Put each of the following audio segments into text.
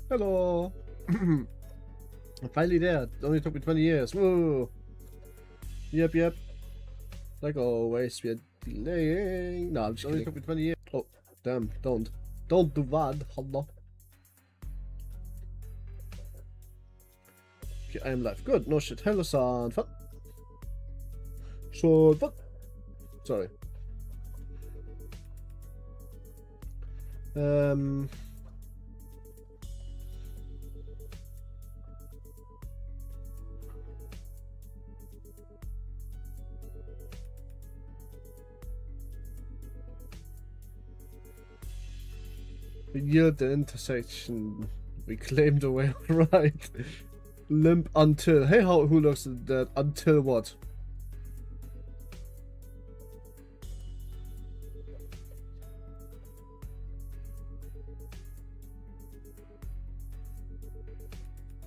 Hello. I'm finally there. It only took me 20 years. Whoa. Yep. Like always, we're delaying. No, I'm just kidding. Only took me 20 years. Oh, damn. Don't do that. Hello. Okay, I am live. Good. No shit. Hello, son. Fun. So fun. Sorry. We yield the intersection. We claim the way right. Limp until. Hey, who looks at that? Until what?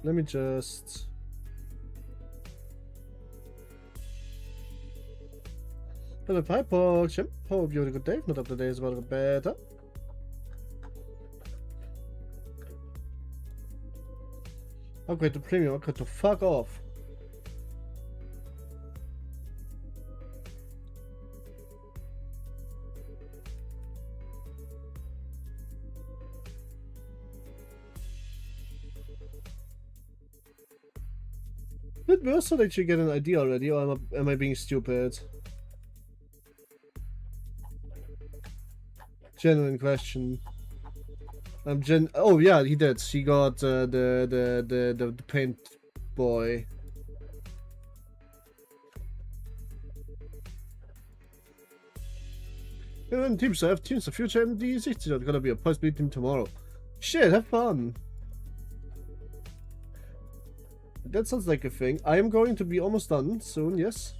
Let me just. Hello, Piper. Chimp. Hope you had a good day. Not up to day is about better. Upgrade to premium. Upgrade to fuck off. Did Versa actually get an idea already, or am I being stupid? Genuine question. Oh yeah, he did. He got the paint boy. And teams, I have teams the future MD60. There's gonna be a post-beat team tomorrow. Shit, have fun. That sounds like a thing. I am going to be almost done soon, yes.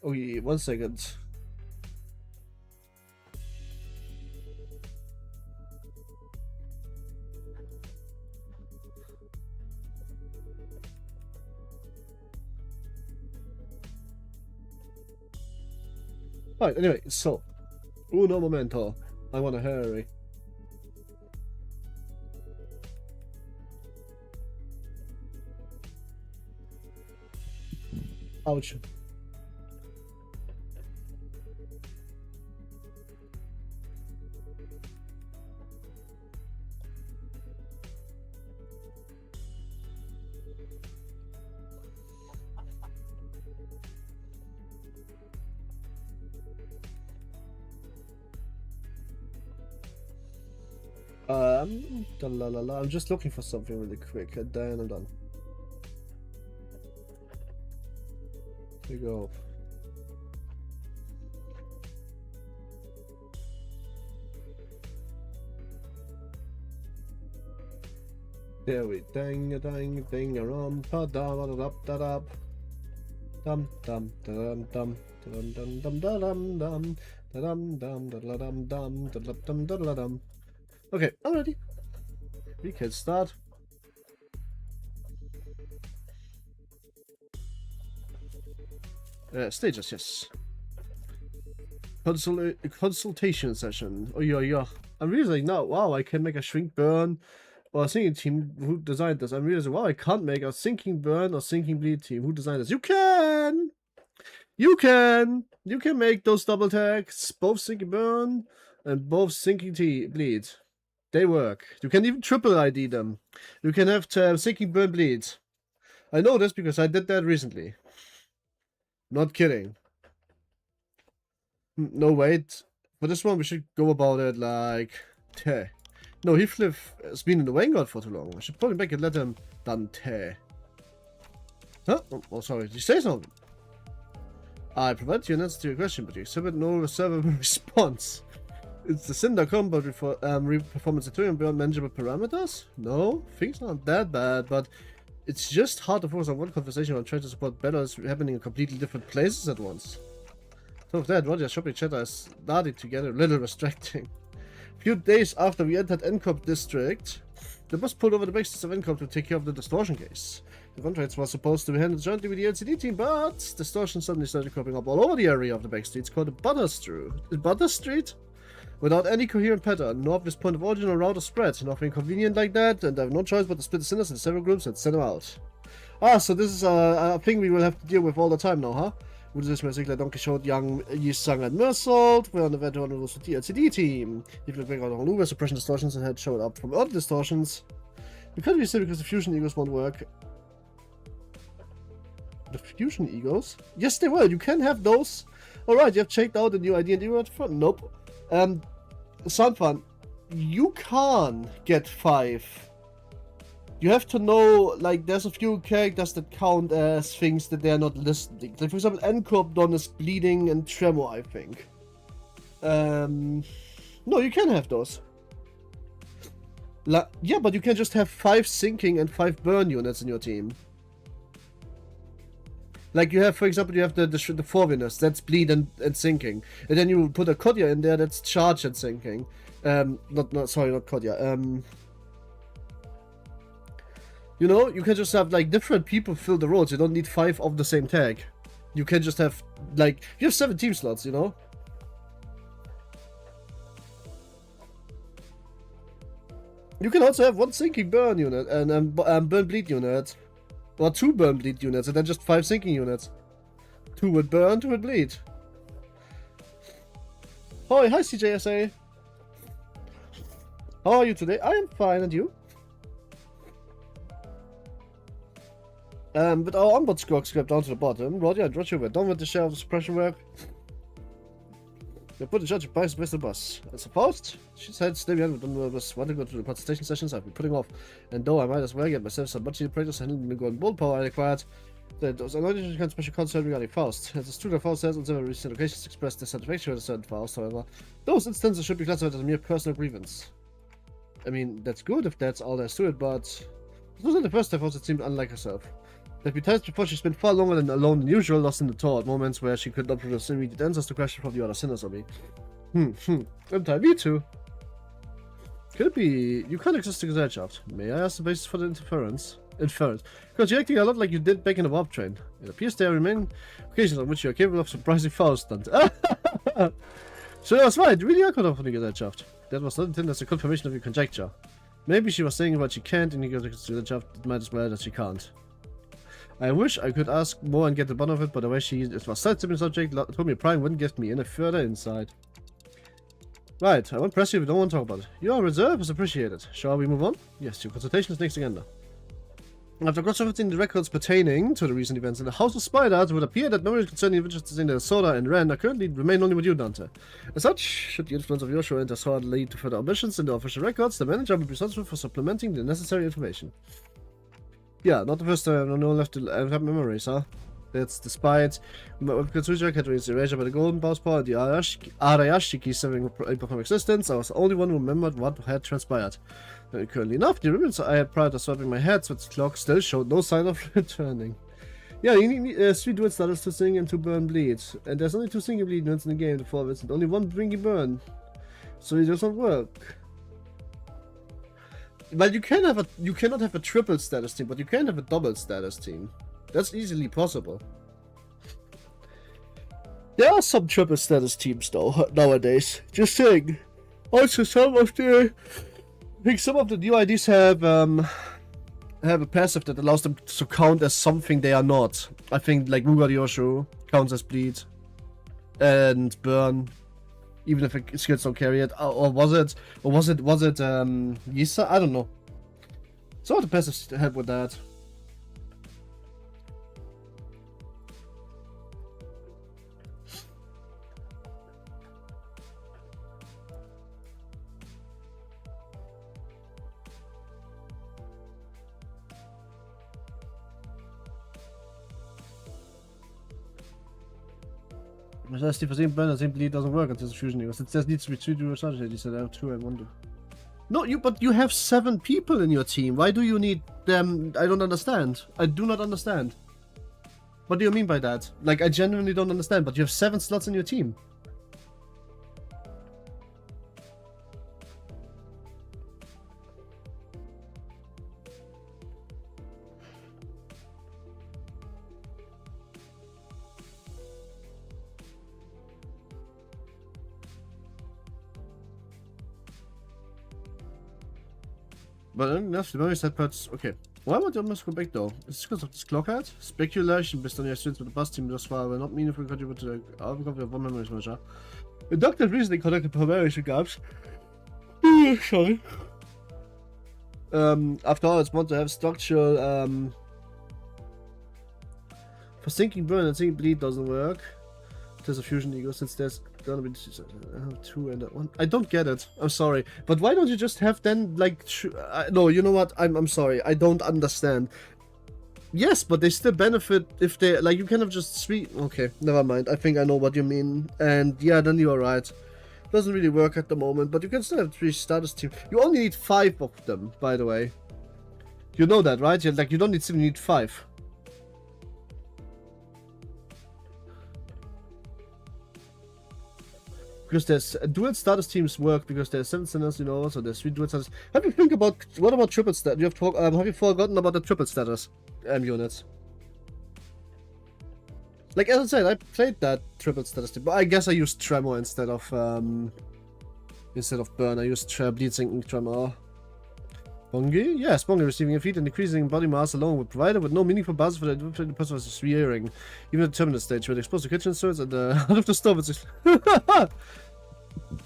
Oh yeah, 1 second. Right, anyway, so uno momento. I wanna hurry. Ouch. I'm just looking for something really quick, and then I'm done. Here we go. There we dang around pa da da da da da dum dum dum dum dum dum dum dum dum dum dum dum dum dum dum. Okay, I'm ready. We can start. Stages, yes. Consultation session. Oh yeah. I'm realizing now, wow, I can make a shrink burn or a sinking team. Who designed this? I'm realizing, wow, I can't make a sinking burn or sinking bleed team. Who designed this? You can! You can make those double tags, both sinking burn and both sinking bleed. They work. You can even triple ID them. You can have sinking burn bleed. I know this because I did that recently. Not kidding. No, wait. For this one, we should go about it like... No, Heathcliff has been in the Vanguard for too long. I should pull him back and let him done. Huh? Oh, sorry. Did you say something? I provided you an answer to your question, but you exhibit no reservable response. It's the Cinder combo for performance Ethereum beyond manageable parameters? No, things aren't that bad, but it's just hard to focus on one conversation while trying to support battles happening in completely different places at once. So of that, Roger's shopping chatter is starting to get a little restricting. A few days after we entered NCOP district, the boss pulled over the backseats of NCOP to take care of the distortion case. The contracts was supposed to be handled jointly with the LCD team, but distortion suddenly started cropping up all over the area of the backstreets called the Butter Street? Without any coherent pattern, no obvious point of origin or route of spread, nothing convenient like that, and I have no choice but to split the sinners into several groups and send them out. Ah, so this is a thing we will have to deal with all the time now, huh? With this music like Don Quixote, Young, Yisang, and Mersault, we're on the veteran rules with the LCD team. If you look back on hololive suppression distortions and had showed up from other distortions. We can't be silly because the fusion egos won't work. The fusion egos? Yes, they will. You can have those. Alright, you have checked out the new ID and eachother? Nope. Sound fun. You can't get 5. You have to know, like, there's a few characters that count as things that they're not listed. Like, for example, NCOP Don is bleeding and tremor, I think. No, you can have those. Yeah, but you can just have 5 sinking and 5 burn units in your team. Like you have, for example, you have the 4 winners, that's bleed and sinking. And then you put a Kodya in there that's charge and sinking. Not Kodya. You know, you can just have like different people fill the roles. You don't need 5 of the same tag. You can just have, like, you have 7 team slots, you know? You can also have 1 sinking burn unit and burn bleed unit. Or 2 burn bleed units and then just 5 sinking units. 2 would burn, 2 would bleed. Hi CJSA. How are you today? I am fine, and you? With our onboard squawk scrapped down to the bottom, Roddy and Roger were done with the share of the suppression work. We put the judge of bias with the bus. As opposed, she said, stay behind, we don't want to go to the participation sessions I've been putting off. And though I might as well get myself some much needed practice handling the golden bull power I acquired, that was an special concern regarding Faust. As the student of Faust has on several recent occasions expressed dissatisfaction with a certain Faust, however, those instances should be classified as a mere personal grievance. I mean, that's good if that's all there's to it, but this wasn't the first time Faust seemed unlike herself. There have been times before she spent far longer than alone than usual, lost in the thought, moments where she could not produce immediate answers to questions from the other sinners or me. Sometimes me too. Could it be you can't exist in Gesellschaft? May I ask the basis for the inference? Because you're acting a lot like you did back in the warp train. It appears there remain occasions on which you are capable of surprising Faust stunt. So that's right, really are caught up on the Gesellschaft. That was not intended as a confirmation of your conjecture. Maybe she was saying what she can't in the Gesellschaft, it might as well that she can't. I wish I could ask more and get the bottom of it, but the way she was sidestepping the subject told me prying wouldn't give me any further insight. Right, I won't press you if you don't want to talk about it. Your reserve is appreciated. Shall we move on? Yes, your consultation is next agenda. After cross-referencing the records pertaining to the recent events in the House of Spiders, it would appear that memories concerning the adventures in the Soda and Ren are currently remain only with you, Dante. As such, should the influence of Vshojo and the Soda lead to further omissions in the official records, the manager will be responsible for supplementing the necessary information. Yeah, not the first time I know left to have memories, huh? That's despite Katsuja Katarina's erasure by the Golden Boss Power and the Arayashiki severing from existence, I was the only one who remembered what had transpired. Currently enough, the ribbons I had prior to swapping my heads with the clock still showed no sign of returning. Yeah, you need 3 dual starters to sing and 2 burn bleed. And there's only 2 singing bleed units in the game, the 4 bits, and only 1 bringy burn. So it doesn't work. But you cannot have a triple status team, but you can have a double status team. That's easily possible. There are some triple status teams though nowadays. Just saying. Also, some of the new IDs have a passive that allows them to count as something they are not. I think like Muga Yoshu counts as bleed and burn. Even if skills don't carry it, or was it Yisa? I don't know. So the passives help with that. Das heißt, die versehen burn and same bleed doesn't work until the fusion equals. It just needs to be 2 dual charges. He said I have 2 and 1 do. No, but you have 7 people in your team. Why do you need them? I don't understand. I do not understand. What do you mean by that? Like, I genuinely don't understand, but you have 7 slots in your team. But enough, the memory set parts. Okay. Why would I must go back though? Is this because of this clockhead? Speculation based on your students with the bus team thus far will not meaningfully contribute to the outcome of one memory measure. The doctor recently conducted primary gaps. Sorry. After all, it's want to have structural for sinking burn and sinking bleed doesn't work. There's a fusion ego since there's gonna be 2 and 1. I don't get it. I'm sorry, but why don't you just have then like? No, you know what? I'm sorry. I don't understand. Yes, but they still benefit if they like. You kind of just sweep. Okay, never mind. I think I know what you mean. And yeah, then you are right. Doesn't really work at the moment, but you can still have 3 starters team. You only need 5 of them, by the way. You know that, right? Like you don't need 7, you need 5. Because there's dual status teams work because there's 7 sinners, you know, so there's 3 dual status. Have you think about what about triple status? You have you forgotten about the triple status units? Like as I said, I played that triple status team, but I guess I used Tremor instead of burn. I used bleed sinking Tremor. Bongi? Yes, Bongi receiving a feat and decreasing body mass alone would provide with no meaningful buzz for the person was rearing. Even at the terminal stage, where they expose the kitchen swords and out of the stove.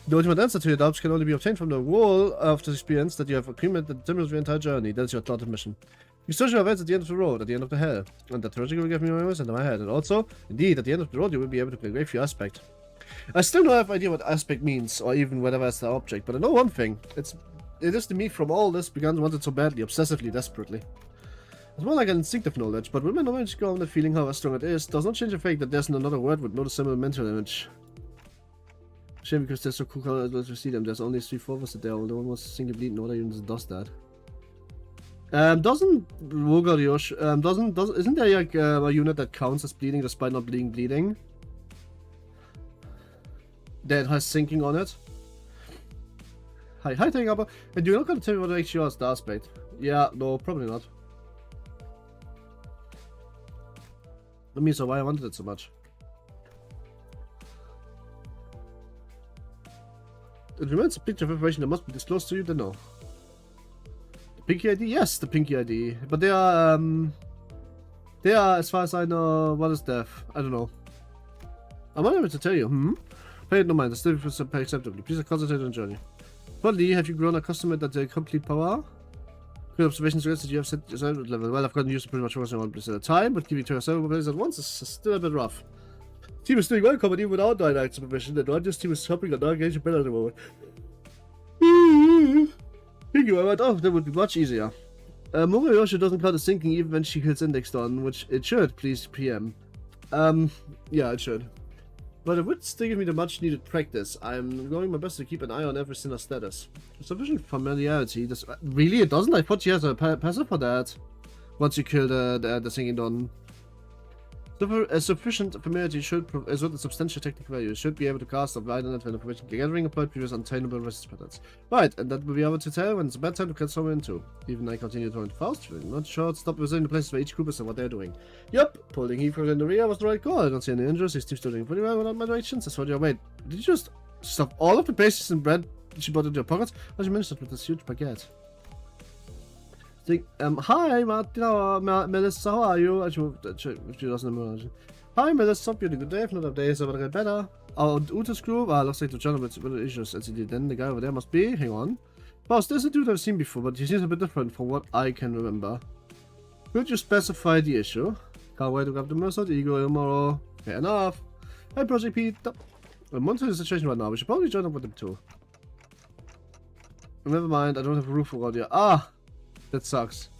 The ultimate answer to your doubts can only be obtained from the wall of the experience that you have agreement that determines your entire journey. That is your thought mission. You search your events at the end of the road, at the end of the hell. And that tragedy will give me memories into my head. And also, indeed, at the end of the road, you will be able to play great for your aspect. I still don't have idea what aspect means, or even whatever is the object, but I know one thing. It is the me from all this began to want it so badly, obsessively, desperately. It's more like an instinctive knowledge, but when my knowledge go on the feeling how strong it is, does not change the fact that there's another word with noticeable mental image. Shame because they're so cool to see them. There's only 3 forwards there, the one was single bleed, no other unit does that. Doesn't Rogaryosh, isn't there like a unit that counts as bleeding despite not being bleeding? That has sinking on it? Hi, Tegaba. And you're not gonna tell me what actually was the aspect? Yeah, no, probably not. That means why I wanted it so much. It remains a picture of information that must be disclosed to you, then no. The Pinky ID? Yes, the Pinky ID. But they are, as far as I know, what is death? I don't know. I'm unable to tell you, Pay it no mind, it's still acceptably. Please concentrate on the journey. Probably, have you grown accustomed at the complete power? Good observation suggests that you have set yourself level. Well, I've gotten used to pretty much focusing on one place at a time, but giving to yourself one place at once is still a bit rough. Team is doing well, comedy without direct supervision, and this team is helping and not engaging better at the moment. Thank you, I went off, that would be much easier. Moriyosha doesn't count as sinking even when she kills indexed on, which it should, please, PM. Yeah, it should. But it would still give me the much needed practice. I'm going my best to keep an eye on every sinner's status. Sufficient familiarity. Really? It doesn't? I thought she has a passive for that. Once you kill the sinking don. A sufficient familiarity should as well as substantial technical value. Should be able to cast a blind net when information gathering applied previous untenable resist patterns. Right, and that will be able to tell when it's a bad time to cut someone into. Even I continue to run fast, not sure. Stop visiting the places where each group is and what they're doing. Yep, pulling heat from the rear was the right call. I don't see any injuries. He's still doing pretty well without my directions. That's what you're. Wait, did you just stuff all of the bases and bread she bought into your pockets? How did you manage that with this huge baguette? Hi, Melissa, how are you? She doesn't know. Hi, Melissa, hope you had a good day. If not, days are get better. Our Utus group, looks like the general with issues. Then the guy over there must be. Hang on. Boss, there's a dude I've seen before, but he seems a bit different from what I can remember. Could you specify the issue? Can't wait to grab the Mercer, the Ego tomorrow. Fair enough. Hi, Project Pete. I'm monitoring the situation right now. We should probably join up with them too. Never mind, I don't have a roof around here. Ah! That sucks.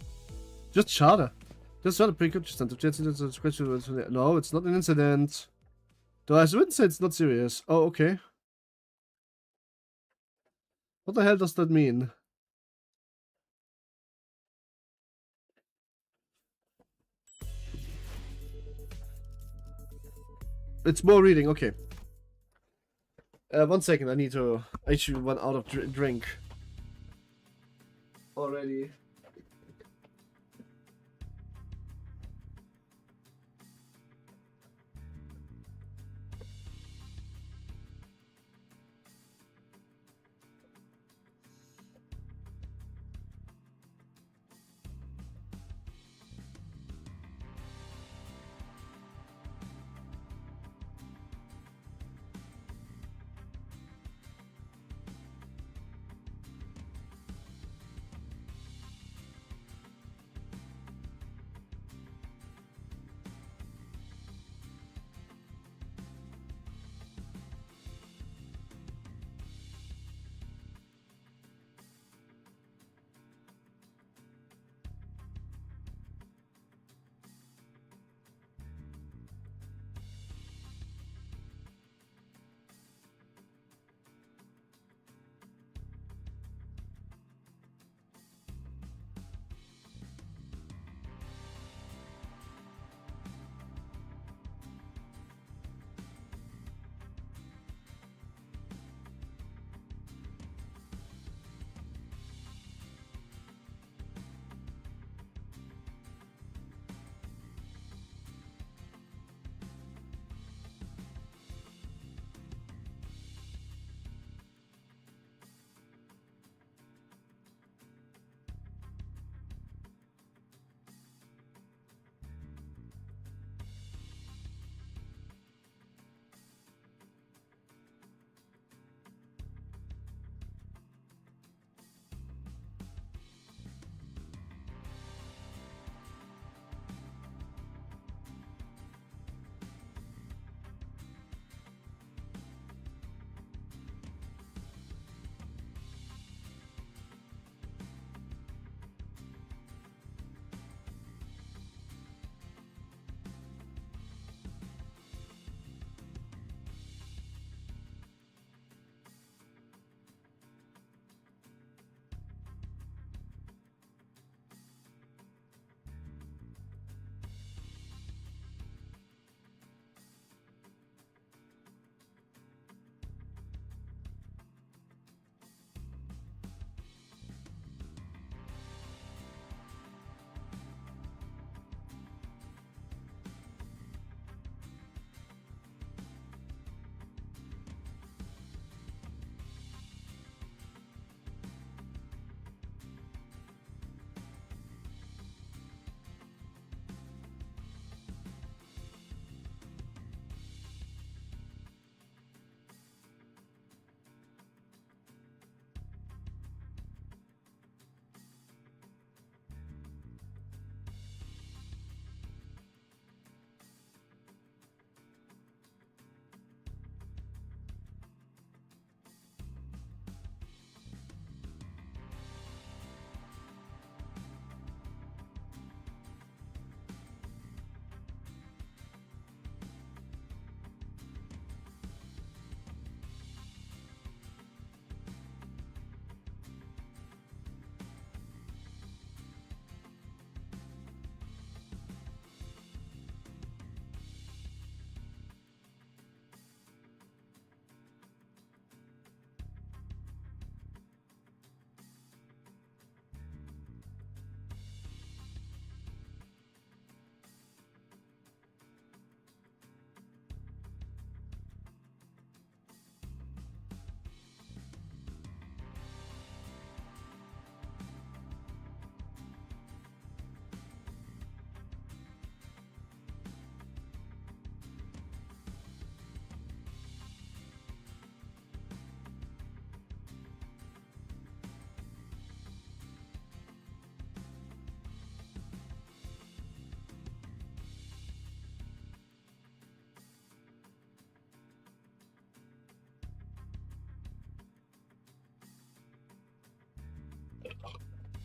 Just charter. Just charter pre-equipped center. No, it's not an incident. Though I wouldn't say it's not serious. Oh, okay. What the hell does that mean? It's more reading, okay. 1 second, I need to actually run out of drink. Already.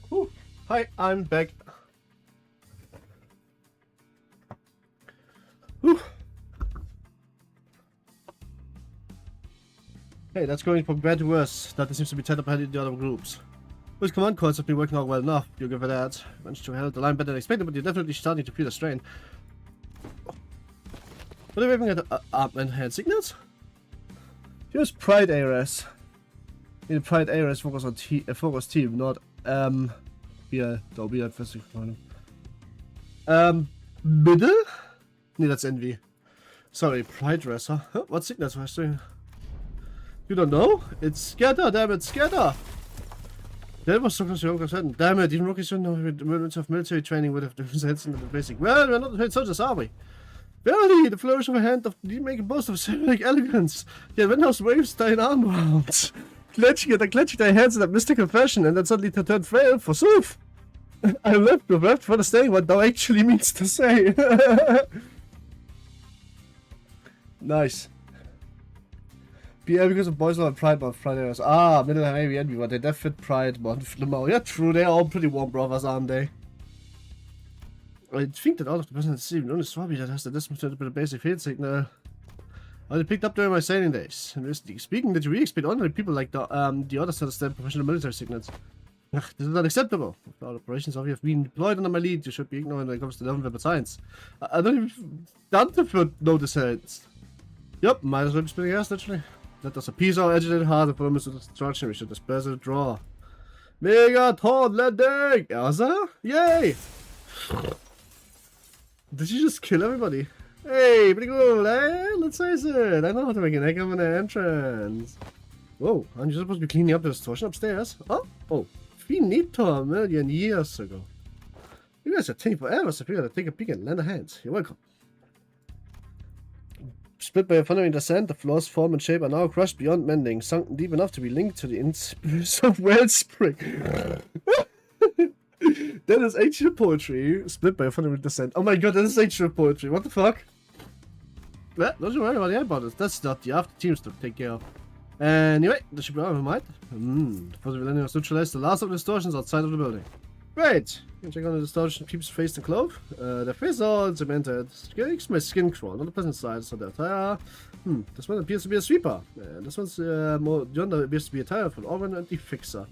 Whew. Hi, I'm back. Whew. Hey, that's going from bad to worse. That seems to be tied up behind the other groups. Those command calls have been working out well enough. You give it that. Managed to handle the line better than expected, but you're definitely starting to feel the strain. What are we having at arm and hand signals? Use Pride ARS. In Pride ARS focus on focus team, not BL physical. Middle? Nee, that's envy. Sorry, Pride Dresser. Huh? What signals was I doing? You don't know? It's Scatter, damn it, Scatter! That was so certain. Damn it, even rookies don't know the movements of military training would have different in the basic. Well, we're not trained soldiers, are we? Verily, the flourish of a hand of you make a boast of ceramic elegance. Yet when those waves tie an arm around, clenching their hands in that mystical fashion, and then suddenly to turn frail, forsooth! I left bereft for understanding what thou actually means to say. Nice. BL because of boys love Pride Month, Friday. Ah, middle and maybe envy, but they def fit Pride Month. Yeah, true, they're all pretty warm brothers, aren't they? I think that all of the person that's even only Swabby that has the dismissed with a basic field signal. I picked up during my sailing days. And speaking that you really expect ordinary people like the others to understand professional military signals. Ugh, this is unacceptable. With all operations of you have been deployed under my lead, you should be ignorant when it comes to non-weapon science. I don't even done to know the science. Yup, might as well be spinning ass, literally. Let us appease our agitated heart and promise of destruction. We should disperse the draw. Mega Todd landing! Elsa? Yay! Did you just kill everybody? Hey, pretty cool, eh? Let's face it, I know how to make an egg of an entrance. Whoa, aren't you supposed to be cleaning up the distortion upstairs? Oh, finito a million years ago. You guys are taking forever, so figure to take a peek and lend a hand. You're welcome. Split by a thundering descent, the floor's form and shape are now crushed beyond mending, sunken deep enough to be linked to the impulse of wellspring. That is ancient poetry, split by a thundering descent. Oh my god, that is ancient poetry, what the fuck? Well, don't you worry about it, that's not the after teams to take care of. Anyway, this should be all, might. The positive landing has neutralized the last of the distortions outside of the building. Great! You can check on the distortion people's face and clothes. Their face all cemented. Makes my skin crawl. On the pleasant side, so their tire. This one appears to be a sweeper. This one's more yonder appears to be a tire for an organ and the fixer.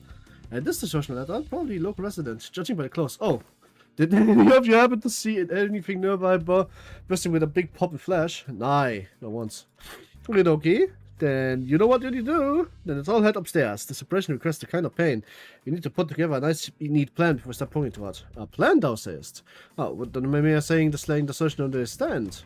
And this distortion letter, probably local resident, judging by the clothes. Oh, did any of you happen to see anything nearby bursting with a big pop and flash? Nah, not once. Okay. Then you know what you need to do. Then it's all head upstairs. The suppression requests a kind of pain. You need to put together a nice neat plan before we start pointing towards. A plan, thou sayest? Oh, what the maybe saying the slaying the social understand?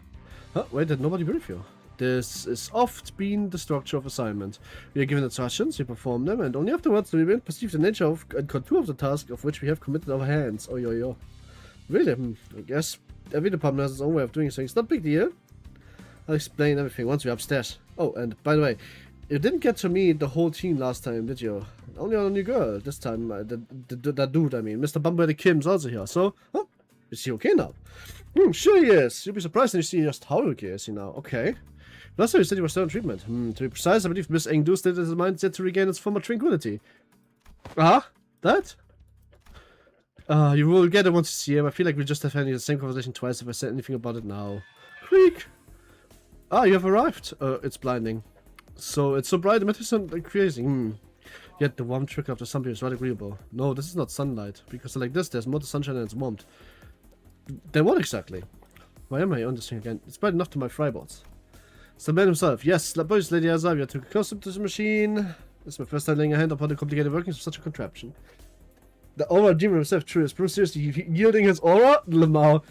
Huh? Wait, did nobody brief you? This is oft been the structure of assignment. We are given instructions, we perform them, and only afterwards do we perceive the nature of and contour of the task of which we have committed our hands. Oh, yo. Really? I guess every department has its own way of doing things. Not a big deal. I'll explain everything once we're upstairs. Oh, and by the way, you didn't get to meet the whole team last time, did you? Only on a new girl. This time, that dude, I mean. Mr. Bumblebee Kim's also here. So, oh, is he okay now? Sure he is. You'll be surprised when you see just how okay is he now. Okay. Last time you said you were still on treatment. To be precise, I believe Miss Engdu stated his mind set to regain its former tranquility. That? You will get it once you see him. I feel like we just have had the same conversation twice if I said anything about it now. Creak! You have arrived. It's blinding. So, it's so bright, the magnificent and crazy. Yet the warm trickle of the sun is rather agreeable. No, this is not sunlight. Because like this, there's more sunshine and it's warmed. Then what exactly? Why am I on this thing again? It's bright enough to my fryboards. It's the man himself. Yes, boys, Lady Azar, we are too accustomed to the machine. This is my first time laying a hand upon the complicated workings of such a contraption. The aura demon himself, true, is pretty seriously yielding his aura? Lamau.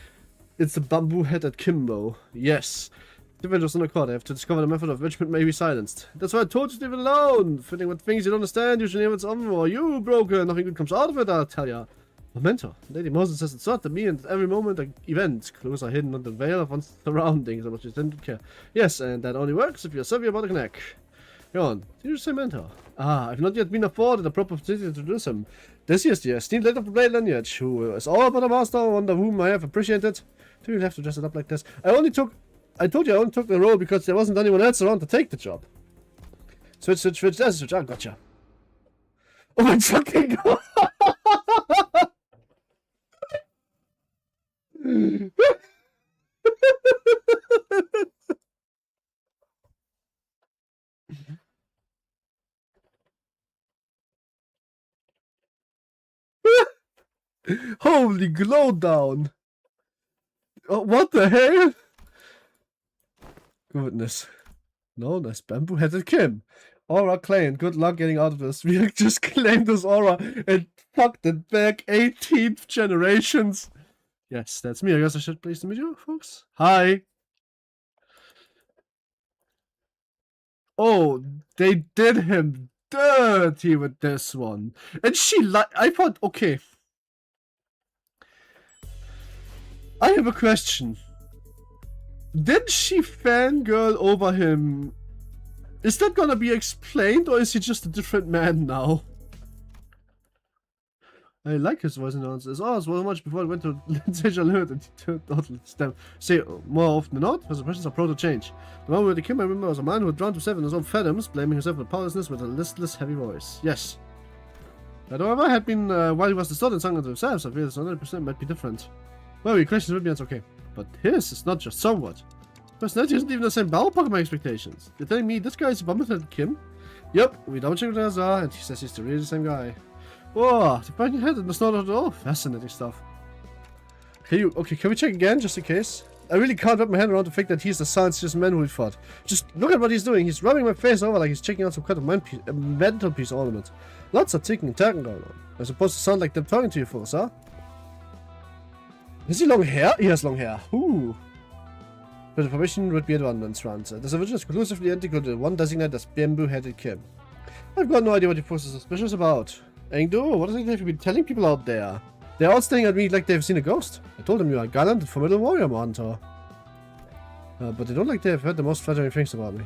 It's the bamboo-headed Kimbo. Yes. The was on the court. I have to discover the method of which may be silenced. That's why I told you to leave it alone. Fitting with things you don't understand, usually it's on or you broken. Nothing good comes out of it, I'll tell ya. Memento. Lady Moses says it's not to me, and at every moment an event. Clues are hidden under the veil of one's surroundings, about which you tend to care. Yes, and that only works if you're savvy about the neck. Go on. Did you say mentor? I've not yet been afforded a proper opportunity to introduce him. This is the esteemed lady of the Blade lineage, who is all but a master, under whom I have appreciated. Do you have to dress it up like this? I told you I only took the role because there wasn't anyone else around to take the job. Switch, that's switch. Gotcha. Oh my fucking god! Holy glow down! Oh, what the hell? Goodness. No, that's bamboo-headed Kim. Aura claimed. Good luck getting out of this. We just claimed this aura and fucked it back 18th generations. Yes, that's me. I guess I should please to meet you, folks. Hi. Oh, they did him dirty with this one. And she I thought, okay. I have a question. Did she fangirl over him? Is that gonna be explained, or is he just a different man now? I like his voice announcers. Oh, so much before I went to Linsage Alert and he turned out STEM. Say, more often than not, his impressions are prone to change. The one where the Kim I remember was a man who had drowned himself in his own fathoms, blaming himself for powerlessness with a listless, heavy voice. Yes. That, however, had been while he was distorted song unto himself, so I feel this 100% might be different. Well, your questions would be answered okay. But his is not just somewhat. Personality isn't even the same ballpark of my expectations. You're telling me this guy is a bumblehead Kim? Yep, we double checked with Azar, and he says he's really the same guy. Whoa, the banging head and the snort at all. Fascinating stuff. Can we check again, just in case? I really can't wrap my head around the fact that he's the science man who we fought. Just look at what he's doing. He's rubbing my face over like he's checking out some kind of mental piece ornament. Lots of ticking and tagging going on. I'm supposed to sound like them talking to you folks, huh? Has he long hair? He has long hair. Ooh. But the information would be a one-man's answer. This evidence is conclusively identical to the one designated as bamboo-headed Kim. I've got no idea what your folks are suspicious about. Engdo, what is it they've been telling people out there? They're all staring at me like they've seen a ghost. I told them you are a gallant and formidable warrior hunter. But they don't like they've heard the most flattering things about me.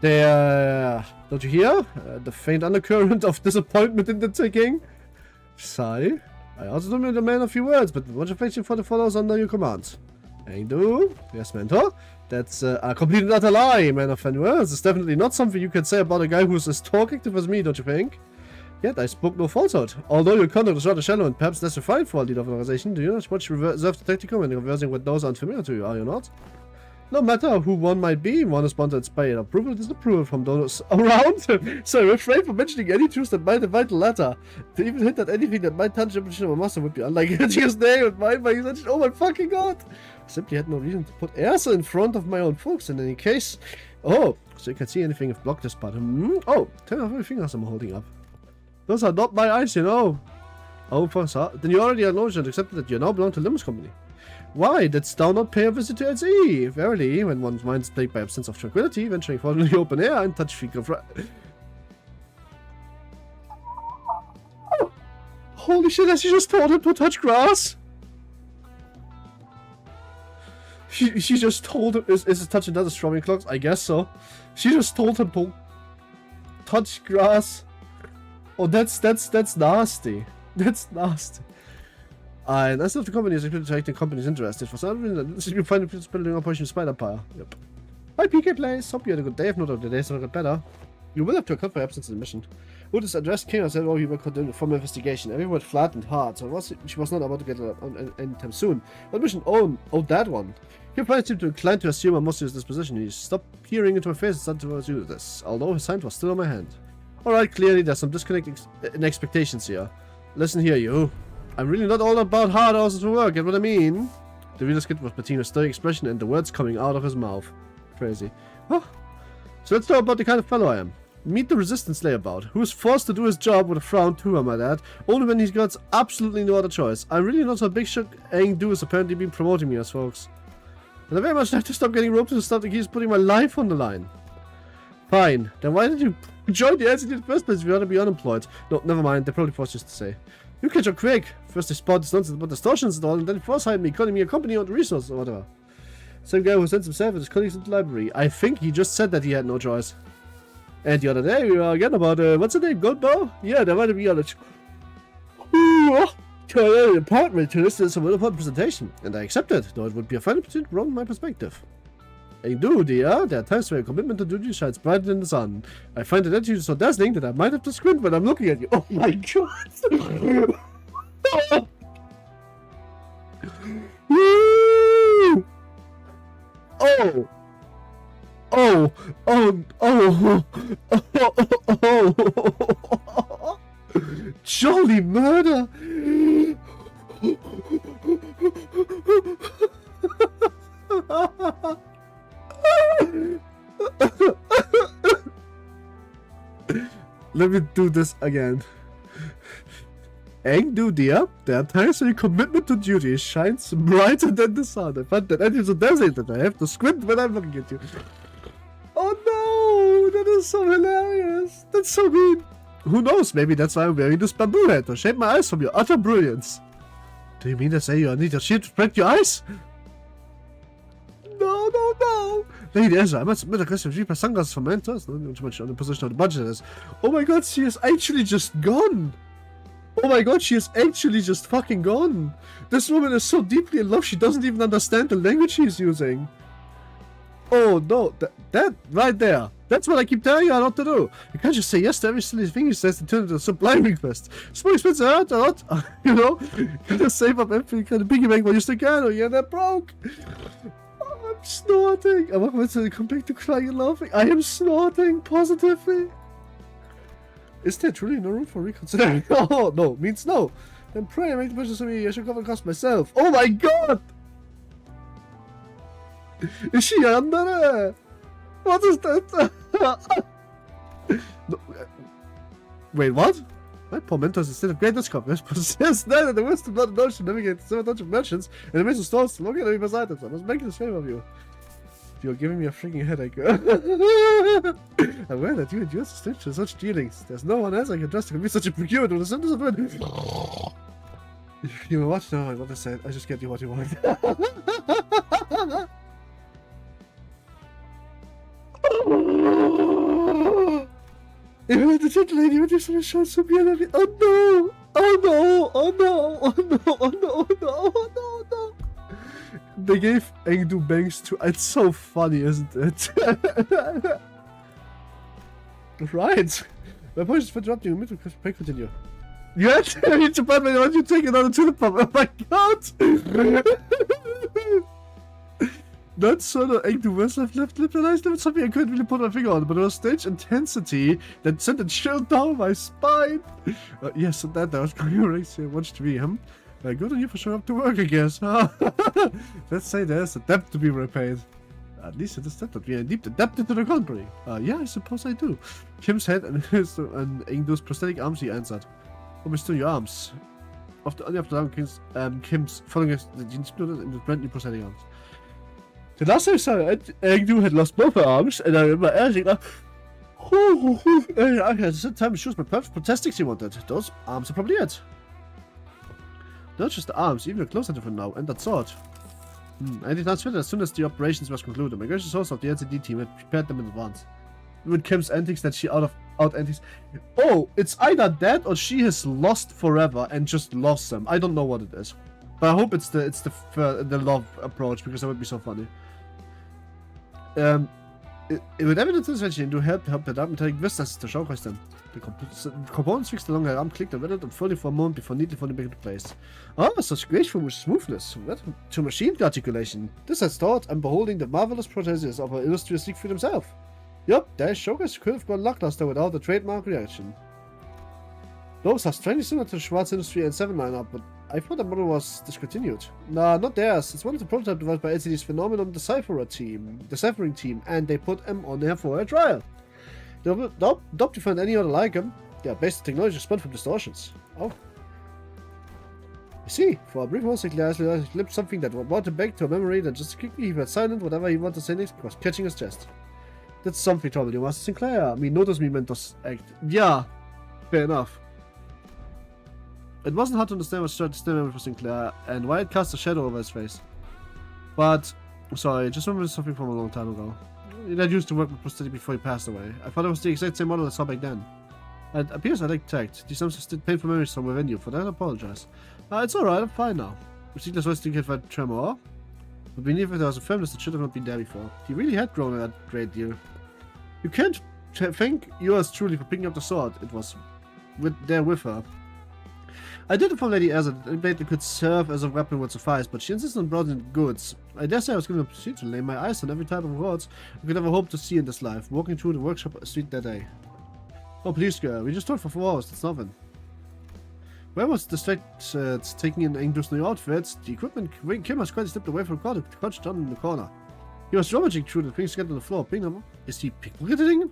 Don't you hear? The faint undercurrent of disappointment in the ticking? Sigh. I also don't know the man a few words, but much affection for the followers under your command. Engdo? Yes, mentor? That's a complete and utter lie, man of few words. It's definitely not something you can say about a guy who's as talkative as me, don't you think? Yet I spoke no falsehood. Although your conduct is rather shallow and perhaps less refined for a leader of an organization, do you not much reserve the tactical when reversing what those unfamiliar to you, are you not? No matter who one might be, one is bound to inspire approval and disapproval from those around. So I refrain from mentioning any truths that might invite the latter. To even hint at anything that might touch the position of a master would be unlike hitting his name and mine by extension. Oh my fucking god! I simply had no reason to put airs in front of my own folks in any case. Oh, so you can see anything if blocked this part. Oh, tell me how many fingers I'm holding up. Those are not my eyes, you know. Oh, then you already acknowledged and accepted that you now belong to Limbus Company. Why didst thou not pay a visit to LCE? Verily, when one's mind is plagued by absence of tranquility, venturing forth in the open air and touch feet of oh, holy shit, has she just told him to touch grass? She just told him, is it touching other strawberry clocks? I guess so. She just told him to touch grass. Oh, that's nasty. That's nasty. And as if the company is expected to take the company's interested for some reason, this is your final building Operation Spiderpire. Yep. Hi, PK Plays. Hope you had a good day. If not, the days will get better. You will have to account for absence in the mission. Wood is addressed King and said, oh, you were condemned for investigation. Every word flat and hard, so she was not about to get on anytime soon. What mission? Oh, that one. Your plan seemed to incline to assume a monstrous disposition. He stopped peering into my face and started to do this, although his hand was still on my hand. Alright, clearly there's some disconnect in expectations here. Listen here, you. I'm really not all about hard hours to work, get what I mean? The reader's kid was Bettina's stirring expression and the words coming out of his mouth. Crazy. Oh. So let's talk about the kind of fellow I am. Meet the resistance layabout, who is forced to do his job with a frown too, I might add, only when he's got absolutely no other choice. I'm really not so big shook Engdo is apparently been promoting me as folks. And I very much have to stop getting roped into stuff that keeps putting my life on the line. Fine, then why did you join the LCD in the first place if you want to be unemployed? No, never mind, they probably forced you to say. You catch up quick. First they spot this nonsense about distortions and all, and then they force hired me, calling me a company on the resource or whatever. Same guy who sends himself and his colleagues into the library. I think he just said that he had no choice. And the other day we were again about, what's the name, Goldbow? Yeah, there might be on a apartment to listen to some important presentation, and I accepted, though it would be a fine opportunity from my perspective. I do, dear. There are times where your commitment to duty shines brighter than the sun. I find that attitude so dazzling that I might have to squint when I'm looking at you. Oh my god! Oh! Oh! Oh! Oh! Oh! Jolly murder! Let me do this again. Engdu dear, their tireless commitment to duty shines brighter than the sun. I find that Eddie so dazzling that I have to squint when I'm looking at you. Oh no, that is so hilarious. That's so mean. Who knows, maybe that's why I'm wearing this bamboo hat to shade my eyes from your utter brilliance. Do you mean to say you need a shield to protect your eyes? No, no, no. Lady Ezra, I must admit I question if sunglasses for mentors. Not too much on the position of the budget is. Oh my god, she is actually just gone. Oh my god, she is actually just fucking gone. This woman is so deeply in love, she doesn't even understand the language she's using. Oh no, that right there. That's what I keep telling you not to do. You can't just say yes to every silly thing he says and turn it into a sublime request. Small expensive hurt a lot, you know? You gotta save up everything, kind of piggy bank while you still can, or you're that broke. Oh, I'm snorting. I'm not going to come back to crying and laughing. I am snorting positively. Is there truly no room for reconsidering? Oh, no, means no. Then pray I make the question so me I should cover the cost myself. Oh my god! Is she under there? What is that? No, wait, what? My poor mentors instead of great discoveries possess neither the wisdom nor the knowledge to navigate the 700 merchants and the mason stores to locate enemy items. I must make this favor of you. You're giving me a freaking headache. I'm aware that you and yours are to such dealings. There's no one else I can trust to commit such a procurement with a sentence of it. You know what? No, what I said. I just get you what you want. Even the gentle lady would just show so beautifully. Oh no! Oh no! Oh no! Oh no! Oh no! Oh no! Oh no! No! They gave Engdu bangs to. It's so funny, isn't it? Right. My point is for interrupting you mid because pray continue. You actually need to find me once you take another tulip pump. Oh my god! That sort of Engdu was left lip and eyes. Something I couldn't really put my finger on, but it was stage intensity that sent a chill down my spine. Yes, and that was going to race here. Watch TV, good on you for showing up to work, I guess. Let's say there's a debt to be repaid. At least it is that we are deep indebted to the company. Yeah, I suppose I do. Kim's head and Engdu's prosthetic arms, he answered. What was still your arms? After Kim's following us, the in the brand new prosthetic arms. The last time I saw Engdu had lost both her arms, and I remember asking, at the same time, she was my perfect prosthetics he wanted. Those arms are probably it. Not just the arms, even the clothes are different now, and that sword. I did not fit as soon as the operations was concluded. My gracious host of the NCD team had prepared them in advance. With Kim's antics that she out antics. Oh, it's either that or she has lost forever and just lost them. I don't know what it is. But I hope it's the love approach, because that would be so funny. It would evidence intervention to help the Datenteil Vistas to show them. The components fixed along her arm clicked and welded and fully for a moment before neatly falling back into place. Oh, such graceful smoothness. To machine articulation. This has thought I'm beholding the marvelous prothesis of our illustrious Siegfried himself. Yup, their showcase could have gone lackluster without the trademark reaction. Those are strangely similar to the Schwarz Industry and 7 lineup, but I thought the model was discontinued. Nah, not theirs. It's one of the prototypes developed by LCD's Phenomenon Deciphering team, and they put them on there for a trial. They don't find any other like them. They are based on technology spun from distortions. Oh. You see, for a brief moment, Sinclair slipped something that brought him back to a memory that just quickly he went silent. Whatever he wanted to say next was catching his chest. That's something trouble you, Master Sinclair. I mean, notice me Mentos act. Yeah, fair enough. It wasn't hard to understand what started to stand memory for Sinclair and why it cast a shadow over his face. But, sorry, just remember something from a long time ago. He had used to work with prosthetic before he passed away. I thought it was the exact same model I saw back then. It appears I like tact. These sums still painful memories from within you. For that, I apologize. It's alright, I'm fine now. Ridiculous was thinking about tremor. But beneath it, there was a firmness that should have not been there before. He really had grown a great deal. You can't thank yours truly for picking up the sword. It was there with her. I did inform Lady Ezra that it could serve as a weapon would suffice, but she insisted on bringing goods. I dare say I was given the opportunity to lay my eyes on every type of words I could ever hope to see in this life, walking through the workshop street that day. Oh, please, girl, we just talked for 4 hours, that's nothing. Where was distracted taking in Engdu's new outfits? The equipment Kim has quite slipped away from the couch down in the corner. He was rummaging through the things scattered on the floor. Ping them. Is he pickpocketing?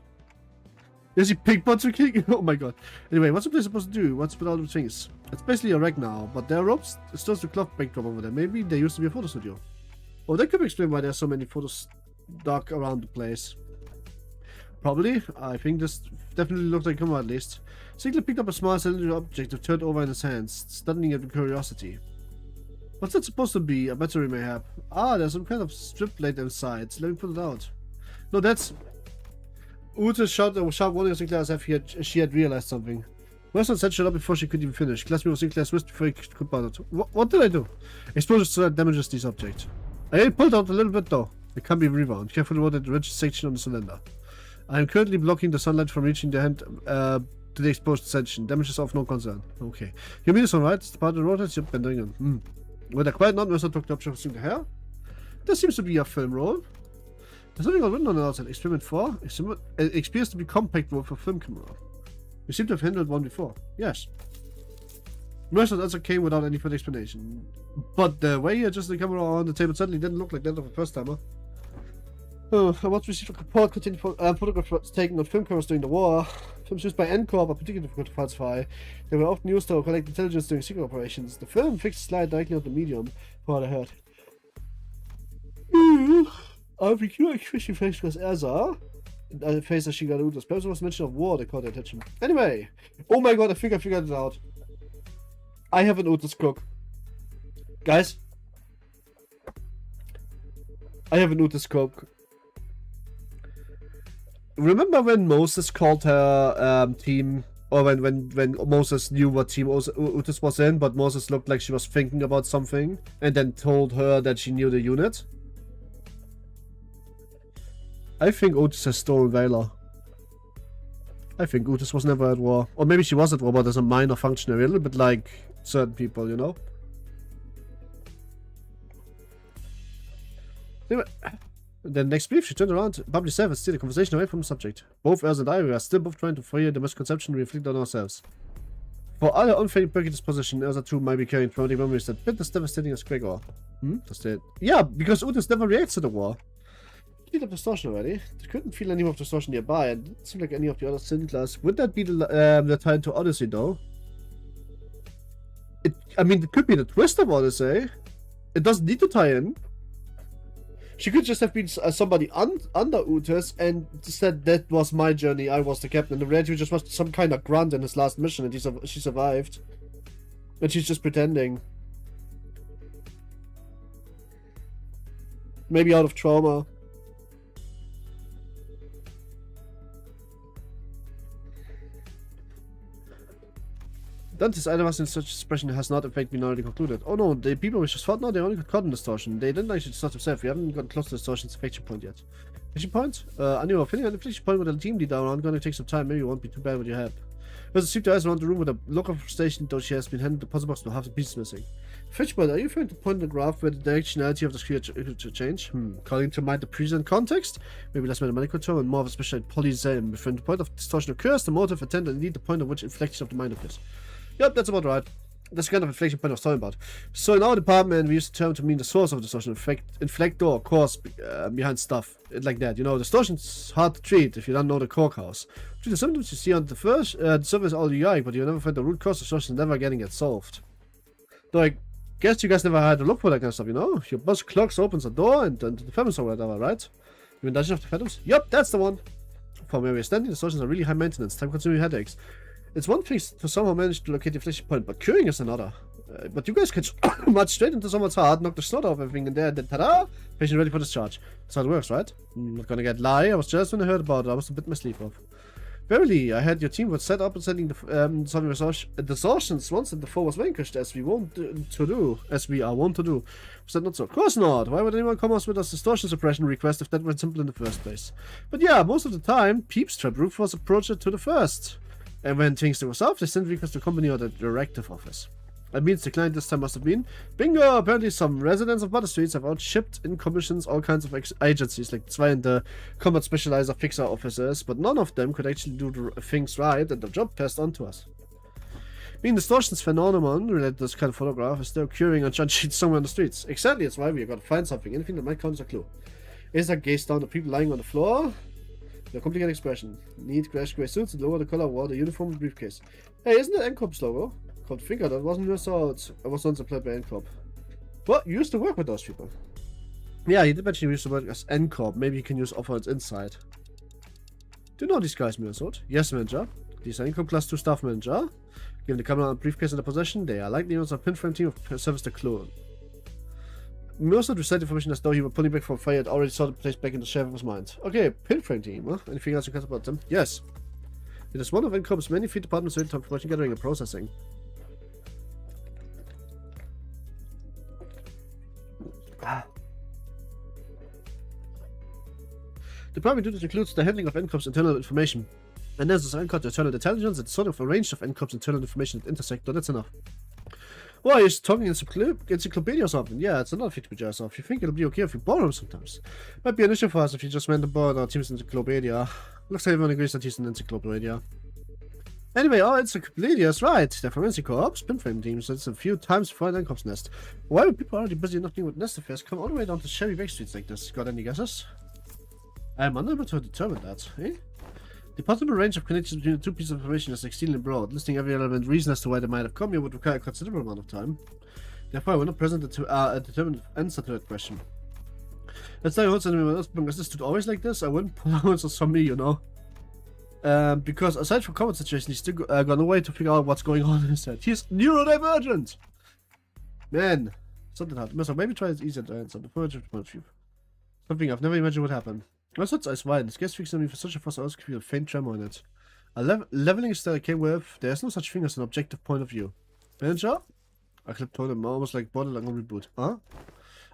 Is he pickpocketing? Oh my god. Anyway, what's the place supposed to do? What's with all the things? It's basically a wreck now, but there are ropes. It's just a cloth backdrop over there. Maybe there used to be a photo studio. Oh, that could explain why there's so many photos stuck around the place. Probably. I think this definitely looks like a camera at least. Ziegler picked up a small cylinder object and turned over in his hands, studying it with curiosity. What's that supposed to be? A battery mayhap. Ah, there's some kind of strip plate inside. Let me pull it out. No, that's... Ute shot a sharp warning at Sinclair as if she had realized something. Weston set shut up before she could even finish. Glass me with Sinclair's wrist before he could bother. What did I do? Explosion damages this object. I pulled out a little bit though. It can't be rebound. Carefully rotate the ridge section on the cylinder. I am currently blocking the sunlight from reaching the hand to the exposed section. Damage is of no concern. Okay. You mean this alright? It's the part of the rotates? Yep, been doing it. With a quiet nod, Weston took the object from the hair. There seems to be a film roll. There's something written on the outside. Experiment 4. It appears to be compact roll for film camera. We seem to have handled one before. Yes. Most of the answer came without any further explanation. But the way he adjusted the camera on the table suddenly didn't look like that of a first timer. Oh, I once received a report containing photographs taken on film cameras during the war. Films used by NCORP are particularly difficult to falsify. They were often used to collect intelligence during secret operations. The film fixed slide directly on the medium, from what I heard. I'll be curious fishing face because Erza. The face that she got out. Perhaps it was mention of war that caught their attention. Anyway. Oh my god, I think I figured it out. I have an Otis cook. Guys. I have an Otis cook. Remember when Moses called her team, or when Moses knew what team Otis was in, but Moses looked like she was thinking about something, and then told her that she knew the unit? I think Otis has stolen Valor. I think Otis was never at war. Or maybe she was at war, but as a minor functionary, a little bit like certain people, you know? Anyway. Then next brief, she turned around, probably said, and steered the conversation away from the subject. Both Ers and I were still both trying to free the misconception we inflict on ourselves. For all her unfailing perky disposition, Erza too might be carrying traumatic memories that bit as devastating as Gregor. That's it. Yeah, because Otis never reacts to the war. He did have distortion already. They couldn't feel any more distortion nearby, and it didn't seem like any of the other Sinclairs. Would that be the tie to Odyssey, though? I mean, it could be the twist of Odyssey. It doesn't need to tie in. She could just have been somebody under Utis and said that was my journey, I was the captain. In reality, just was some kind of grunt in his last mission and she survived. And she's just pretending. Maybe out of trauma. Dante's either in such expression has not in fact been already concluded. Oh no, the people which just fought now, they only got caught in distortion. They didn't actually distort themselves. We haven't gotten close to distortion's inflection point yet. Inflection point? I knew feeling an inflection point with a team leader around gonna take some time, maybe it won't be too bad with your help. There's a sweep the eyes around the room with a look of frustration, though she has been handed the puzzle box with half the pieces missing. Inflection point, are you referring to point in the graph where the directionality of the sphere to change? Calling to mind the present context? Maybe less mathematical term and more of a special polyzeme. When the point of distortion occurs, the motive, intent, and indeed the point at which inflection of the mind occurs. Yep, that's about right. That's the kind of inflection point I was talking about. So in our department, we use the term to mean the source of distortion, inflector, cause behind stuff, like that. You know, distortion's hard to treat if you don't know the core cause. The symptoms you see on the surface all you like, but you never find the root cause. Distortion never getting it solved. Though I guess you guys never had to look for that kind of stuff, you know? Your boss clocks, opens a door, and the Phantoms or whatever, right? You mean Dungeon of the Phantoms? Yep, that's the one. From where we're standing, distortions are really high maintenance, time-consuming headaches. It's one thing to somehow manage to locate the inflection point, but curing is another. But you guys can march straight into someone's heart, knock the snot off everything in there, and then ta-da! Patient ready for discharge. That's how it works, right? I'm not gonna get lie, I was jealous when I heard about it, I was a bit mislead of. Verily, I had your team was set up and sending the solving distortions once and the foe was vanquished, as we are wont to do. Was that not so? Of course not! Why would anyone come us with a distortion suppression request if that were simple in the first place? But yeah, most of the time, Peep's Trap Roof was approached to the first. And when things were solved, they sent requests to the company or the directive office. That means the client this time must have been bingo! Apparently some residents of Butter Streets have outshipped in commissions all kinds of agencies, like zwei and the combat specializer fixer officers, but none of them could actually do the things right and the job passed on to us. Being distortion's phenomenon related to this kind of photograph is still occurring on judge sheets somewhere on the streets. Exactly, that's why we gotta find something, anything that might count as a clue. Asa gazed down at people lying on the floor. The complicated expression. Need crash gray suits and lower the color wore the uniform briefcase. Hey, isn't that NCOP's logo? Can't think that wasn't your thought. I was once employed by NCOP. What? You used to work with those people? Yeah, he did mention he used to work as NCOP. Maybe he can use offense inside. Do you know these guys, Minnesota? Yes, manager. These are NCOP class 2 staff manager. Given the camera and briefcase in their possession, they are likely on a pinframe team of service the clue. Most of the received information as though he was pulling back from fire had already saw the place back in the sheriff of his mind. Okay, pinframe team, huh? Anything else you can about them? Yes. It is one of NCOP's many field departments related to information gathering and processing. The primary duties includes the handling of NCOP's internal information. And as NCOP's internal intelligence, it's sort of a range of NCOP's internal information that intersect, but that's enough. Well, he's talking encyclopedia or something. Yeah, it's another feature so if you think it'll be okay if you borrow him sometimes. Might be an issue for us if you just went to borrow our team's encyclopedia. Looks like everyone agrees that he's an encyclopedia. Anyway, our encyclopedia is right. They're from NCOP's pinframe team, so it's a few times before the NCOP's nest. Why would people already busy enough dealing with nest affairs come all the way down to Sherry Back Streets like this? Got any guesses? I am unable to determine that, eh? The possible range of connections between the two pieces of information is extremely broad. Listing every relevant reason as to why they might have come here would require a considerable amount of time. Therefore, I will not present a determined answer to that question. Let's say what's anyone else, because this dude always like this, I wouldn't pull answers from me, you know. Because aside from common situation, he's still got no way to figure out what's going on in his head. He's neurodivergent! Man, something hard. Maybe try it easier to answer before I judge my view. Something I've never imagined would happen. My thoughts eyes wide. This guest fixed on me for such a fast I also feel a faint tremor in it. A leveling style I came with, there is no such thing as an objective point of view. Manager? I clipped on him almost like borderline on reboot. Huh?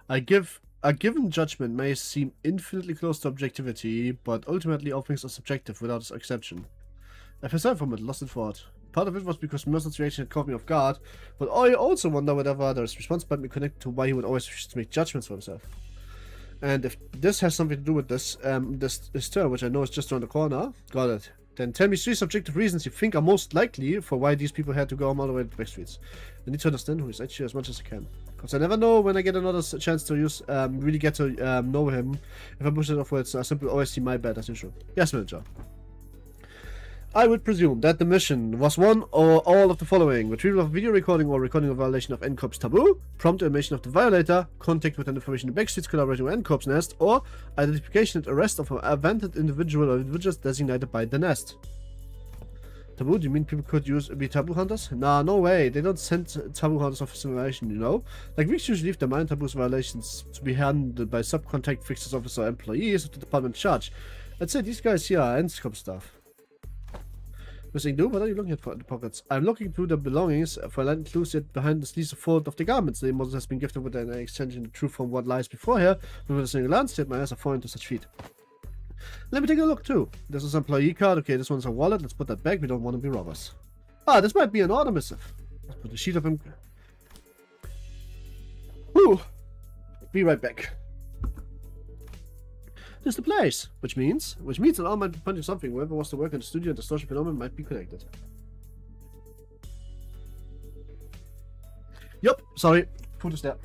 A given judgment may seem infinitely close to objectivity, but ultimately all things are subjective without exception. I felt sorry for it, lost in thought. Part of it was because Mercer's reaction had caught me off guard, but I also wonder whether others' response might be connected to why he would always wish to make judgments for himself. And if this has something to do with this turn, which I know is just around the corner, got it. Then tell me 3 subjective reasons you think are most likely for why these people had to go all the way to the back streets. I need to understand who is actually as much as I can. Because I never know when I get another chance to use, really get to know him. If I push it off words, I simply always see my bad as usual. Yes, manager. I would presume that the mission was one or all of the following: retrieval of video recording or recording of violation of NCOP's taboo, prompt elimination of the violator, contact with an information in the backstreets collaborating with NCOP's nest, or identification and arrest of an abandoned individual or individuals designated by the nest. Taboo? Do you mean people could be taboo hunters? Nah, no way. They don't send taboo hunters off simulation, you know? Like, we usually leave their mind taboos violations to be handled by subcontract fixers officer or employees of the department in charge. Let's say these guys here are NCOP staff. Missing do? What are you looking at for in the pockets? I'm looking through the belongings for light clues yet behind the sleeves of fold of the garments. The Moses has been gifted with an exchange in the truth from what lies before here. With a single glance, yet my eyes are falling to such feet. Let me take a look too. This is an employee card. Okay, this one's a wallet. Let's put that back. We don't want to be robbers. Ah, this might be an order missive. Let's put a sheet of him. Whew. Be right back. This is the place, which means that all might be pointing something. Whoever was to work in the studio and the distortion phenomenon might be connected. Yup, sorry. Foot is there.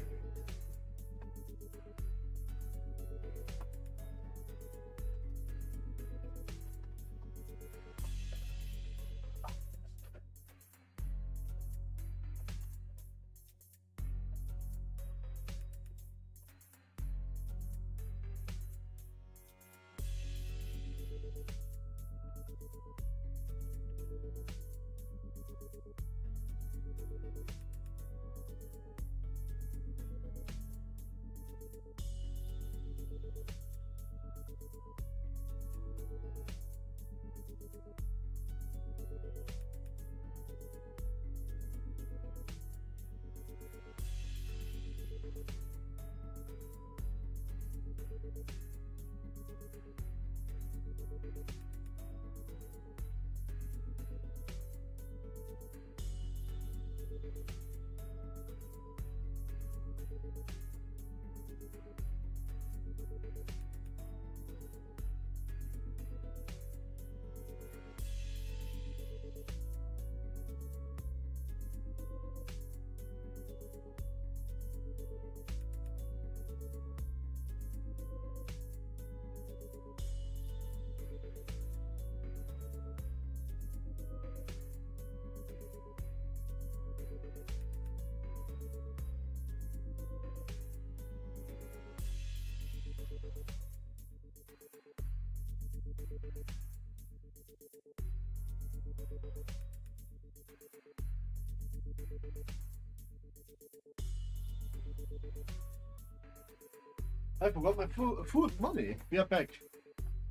I forgot my food money. We are back.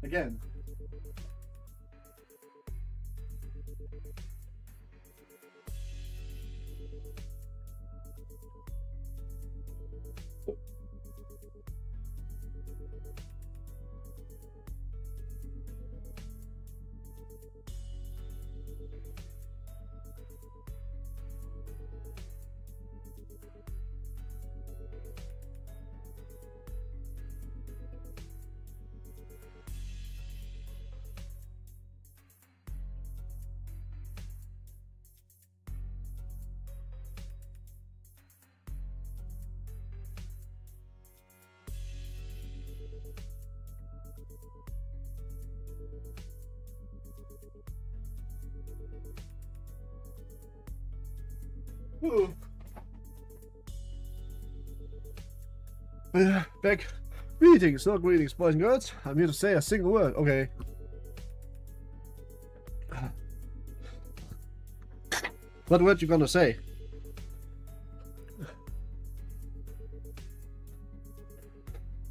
Again. Ooh. Back. Greetings, not greetings, boys and girls. I'm here to say a single word. Okay. What word you gonna say?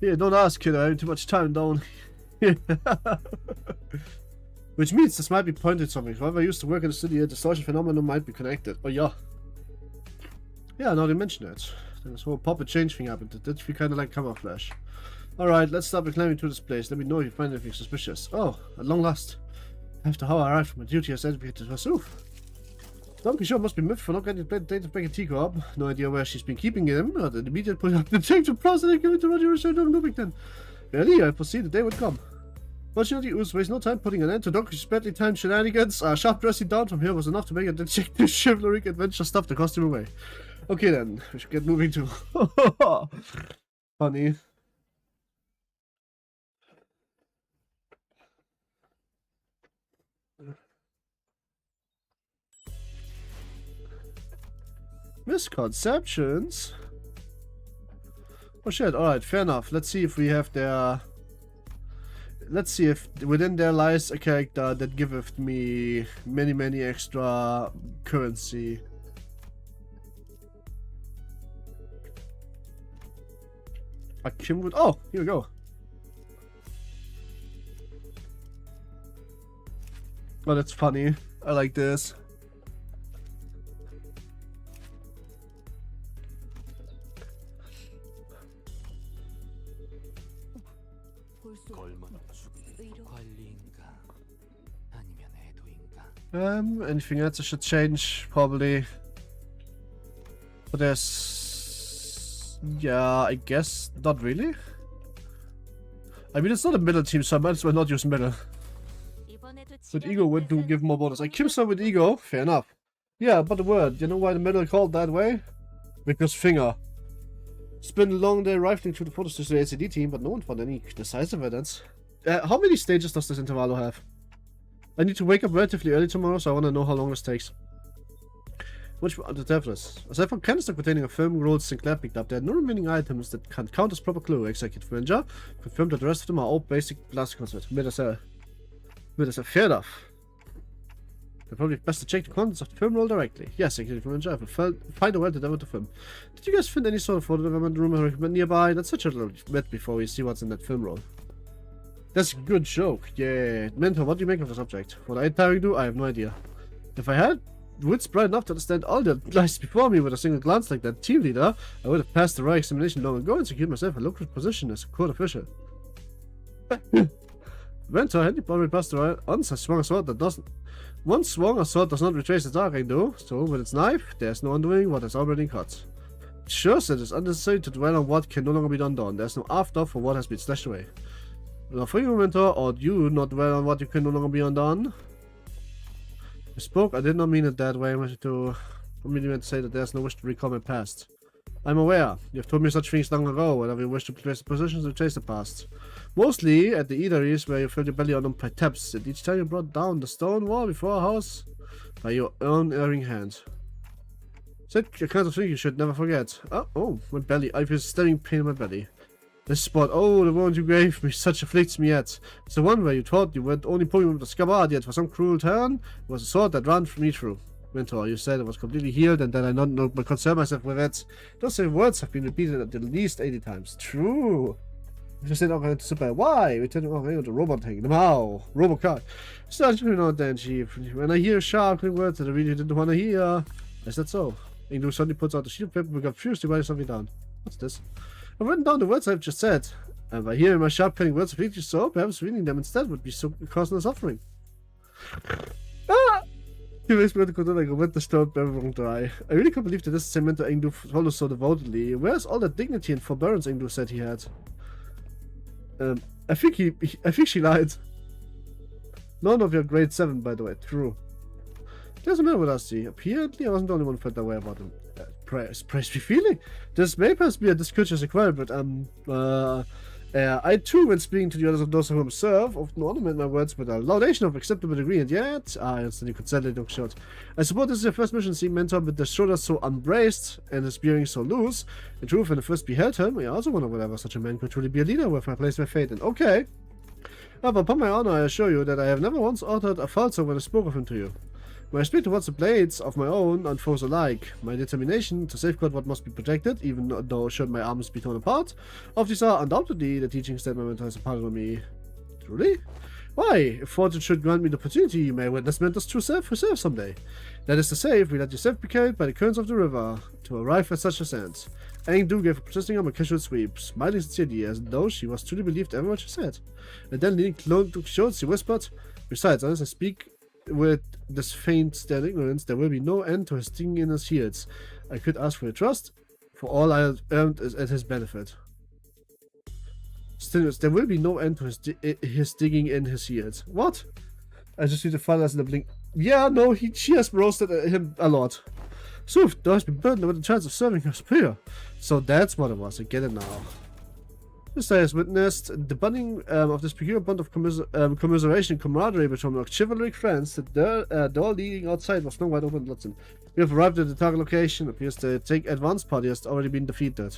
Yeah, don't ask, kid. I have too much time down. Which means this might be pointed at something. Whoever used to work in the city, a distortion phenomenon might be connected. Oh yeah. Yeah, now they mention it. This whole puppet change thing happened. It did feel kind of like camouflage. Alright, let's start reclaiming to this place. Let me know if you find anything suspicious. Oh, at long last. After how I arrived from my duty as educated herself. Donkey Show must be miffed for not getting the data back in teacup. No idea where she's been keeping him. But the immediate put up the tank to process and give it to Roger Research on Loopington. Really, I foresee the day would come. Fortunately, Oos wastes no time putting an end to Donkey's badly timed shenanigans. Sharp dressing down from here was enough to make a detective chivalric adventure stuff the costume away. Okay then, we should get moving too. Funny. Misconceptions? Oh shit, alright, fair enough. Let's see if we have their... Let's see if within there lies a character that giveth me many extra currency. A Kim would... Oh, here we go. Oh, that's funny. I like this. Anything else I should change? Probably. But there's... Yeah, I guess not really. I mean, it's not a middle team, so I might as well not use middle. But ego would do give more bonus. I keep some with ego, fair enough. Yeah, but the word, you know why the middle called that way? Because finger. Spent a long day rifling through the photos to the ACD team, but no one found any decisive evidence. How many stages does this Intervallo have? I need to wake up relatively early tomorrow, so I want to know how long this takes. Which are the devils? Aside from canister containing a film rolled Sinclair picked up, there are no remaining items that can count as proper clue. Executive Manager confirmed that the rest of them are all basic plastic concepts. Fair enough. They're probably best to check the contents of the film roll directly. Yes, Executive Manager, I will find a way to develop the film. Did you guys find any sort of photo development room I recommend nearby? That's such a little bit before we see what's in that film roll. That's a good joke. Yeah. Mentor, what do you make of the subject? What I do, I have no idea. If I had wits bright enough to understand all that lies before me with a single glance like that team leader, I would have passed the right examination long ago and secured myself a lucrative position as a court official. Mentor, had you probably passed the right once I swung a sword that doesn't... Once swung a sword does not retrace its arc, I do. So with its knife, there's no undoing what has already cut. It sure said it's unnecessary to dwell on what can no longer be undone. There's no after for what has been slashed away. Now for you, Mentor, or do you not dwell on what you can no longer be undone? I spoke, I did not mean it that way. I meant to say that there's no wish to recall my past. I'm aware. You've told me such things long ago, whenever you wish to place the positions and chase the past. Mostly at the eateries where you filled your belly on them by taps, and each time you brought down the stone wall before a house by your own erring hand. Said a kind of thing you should never forget. Oh, my belly. I feel stabbing pain in my belly. This spot, oh, the wound you gave me such afflicts me yet. It's the one where you thought you were the only Pokemon with a scabbard, yet for some cruel turn, it was a sword that ran me through. Mentor, you said it was completely healed and that I not concern myself with it. Those same words have been repeated at least 80 times. True. You said I'm going to super. Why? We turned around the robot thing. Wow. Robocart. Starting to know then, Chief. When I hear sharp words that I really didn't want to hear. Is that so? Ingdu suddenly puts out the sheet of paper and becomes furiously writing something down. What's this? I've written down the words I've just said. And by hearing my sharp cutting words repeatedly so, perhaps reading them instead would be so causing a suffering. Ah! He makes me to like a wet disturbed everyone dry. I really can't believe that this is the mentor Ingdu follows so devotedly. Where's all that dignity and forbearance Ingdu said he had? I think she lied. None of your grade 7, by the way. True. Doesn't matter what I see. Apparently, I wasn't the only one who felt that way about him. Praise be feeling. This may perhaps be a discourteous required, but I too, when speaking to the others of those whom I serve, often ornament my words with a laudation of acceptable degree, and yet I instantly consented to short. I suppose this is your first mission, seeing mentor with the shoulders so unbraced and his bearing so loose. In truth, when I first beheld him, I also wondered whether such a man could truly be a leader with my place my fate in. Okay. However, upon my honor, I assure you that I have never once uttered a falsehood when I spoke of him to you. When I speak towards the blades of my own and foes alike, my determination to safeguard what must be protected, even though should my arms be torn apart, of these are undoubtedly the teachings that my mentor has imparted on me. Truly? Why? If fortune should grant me the opportunity, you may witness mentor's true self herself someday. That is to say, if we let yourself be carried by the currents of the river to arrive at such ascent. Engdu gave a protesting arm a casual sweep, smiling sincerely as though she was truly believed every word she said. And then leaning close to Short, she whispered, "Besides, unless I speak with this faint stern ignorance, there will be no end to his stinging in his heels. I could ask for your trust, for all I have earned is at his benefit." Still, there will be no end to his digging in his heels. What? I just need to find us in the blink. Yeah, no, she has roasted him a lot. So, thou hast been burdened with the chance of serving her superior. So that's what it was. I get it now. This I has witnessed the budding of this peculiar bond of commiseration and camaraderie between our chivalric friends. The door leading outside was now wide open. Listen, we have arrived at the target location. Appears the take advance party has already been defeated.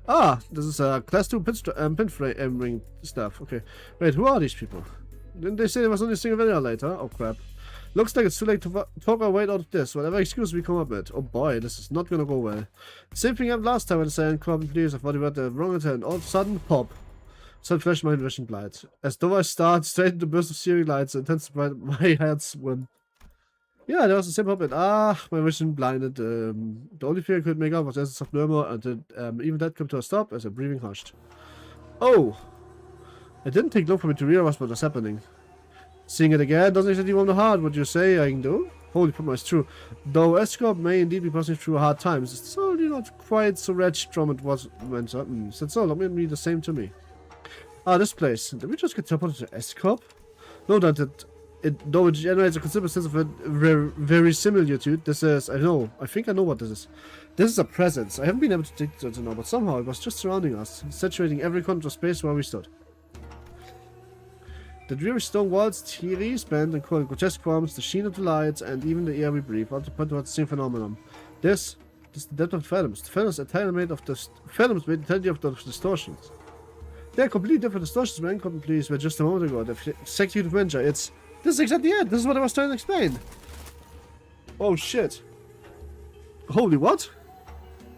Ah, this is a class 2 pin ring stuff. Okay, wait, who are these people? Didn't they say there was only a single video later? Oh crap. Looks like it's too late to talk our way out of this, whatever excuse we come up with. Oh boy, this is not gonna go well. Same thing happened last time when the silent crowd please I thought we were the wrong answer, and all of a sudden, pop. Sun flashed my vision blind. As though I start straight into the burst of searing lights, intensified my heart swim. Yeah, there was the same pop, and my vision blinded. The only thing I could make out was as a soft murmur, and even that came to a stop as the breathing hushed. Oh! It didn't take long for me to realize what was happening. Seeing it again doesn't exactly warm the heart. What you say I can do? Holy fuck, it's true. Though Escort may indeed be passing through hard times, it's certainly not quite so wretched from it was went up. Said so, let me be the same to me. Ah, this place. Did we just get teleported to Escort? No doubt that though it generates a considerable sense of verisimilitude, this is, I think I know what this is. This is a presence. I haven't been able to take it to know, but somehow it was just surrounding us, saturating every corner of space where we stood. The dreary stone walls, teary, spanned and called grotesque forms, the sheen of the lights, and even the air we breathe, all to point towards the same phenomenon. This is the depth of the phantoms. The phantoms are entirely made of the phantoms made entirely of the distortions. They are completely different distortions from incompletes were just a moment ago. The executive venture. This is exactly it. This is what I was trying to explain. Oh shit. Holy what?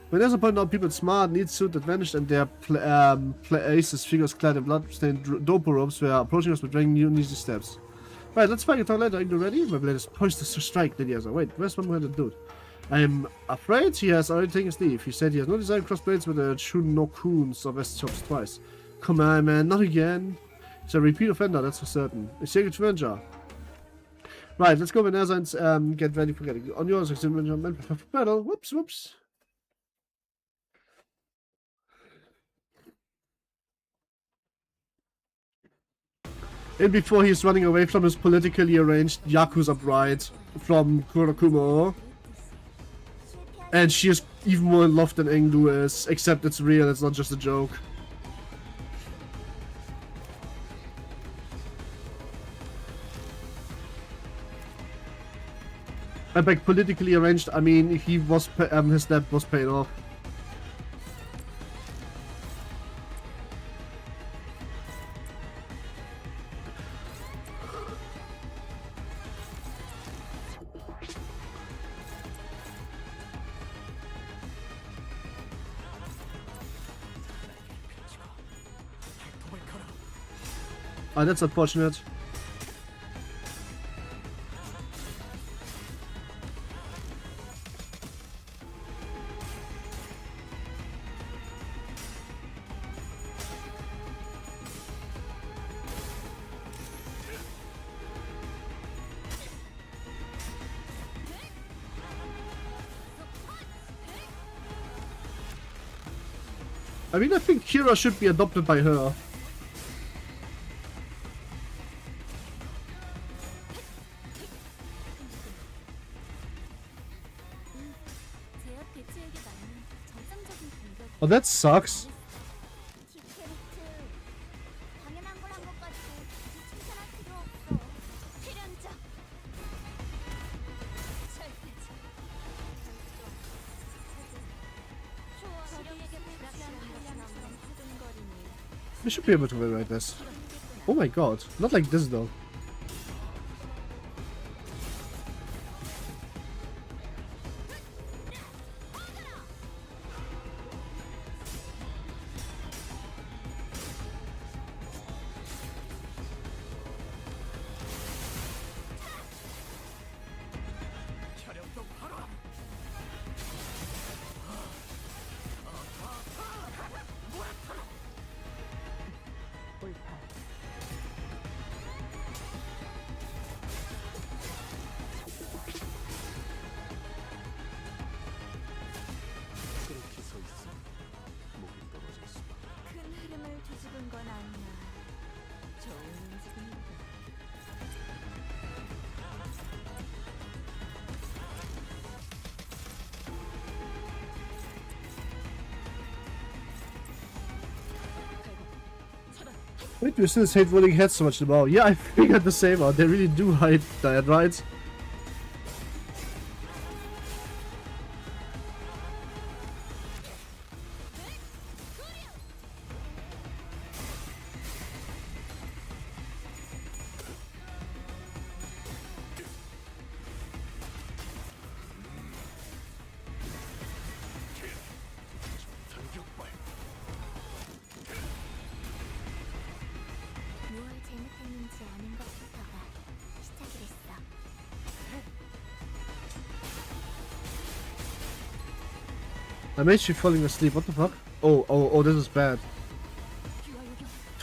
When there's a point out people smart, neat suit that vanished and their places, figures clad in blood-stained dopo robes were approaching us with dragging new easy steps. Right, let's fight it out later. Are you ready? My blade is poised to strike, Lydia. Wait, where's one more dude? I am afraid he has already taken his leave. He said he has no desire to cross blades with the Shunokuns of Vshojo twice. Come on, man, not again. He's a repeat offender, that's for certain. A secret avenger. Right, let's go Vanessa and get ready for getting on yours. Battle. Whoops, whoops. And before he's running away from his politically arranged Yakuza bride from Kurakumo. And she is even more in love than Engdu is, except it's real, it's not just a joke. And by politically arranged, I mean he was his debt was paid off. Ah, that's unfortunate. I mean, I think Kira should be adopted by her. Oh, that sucks. I should be able to rewrite this. Oh my god, not like this though. Wait, do you still hate rolling heads so much about? Yeah, I figured the same out. They really do hide that, right? I'm actually falling asleep. What the fuck? Oh, this is bad.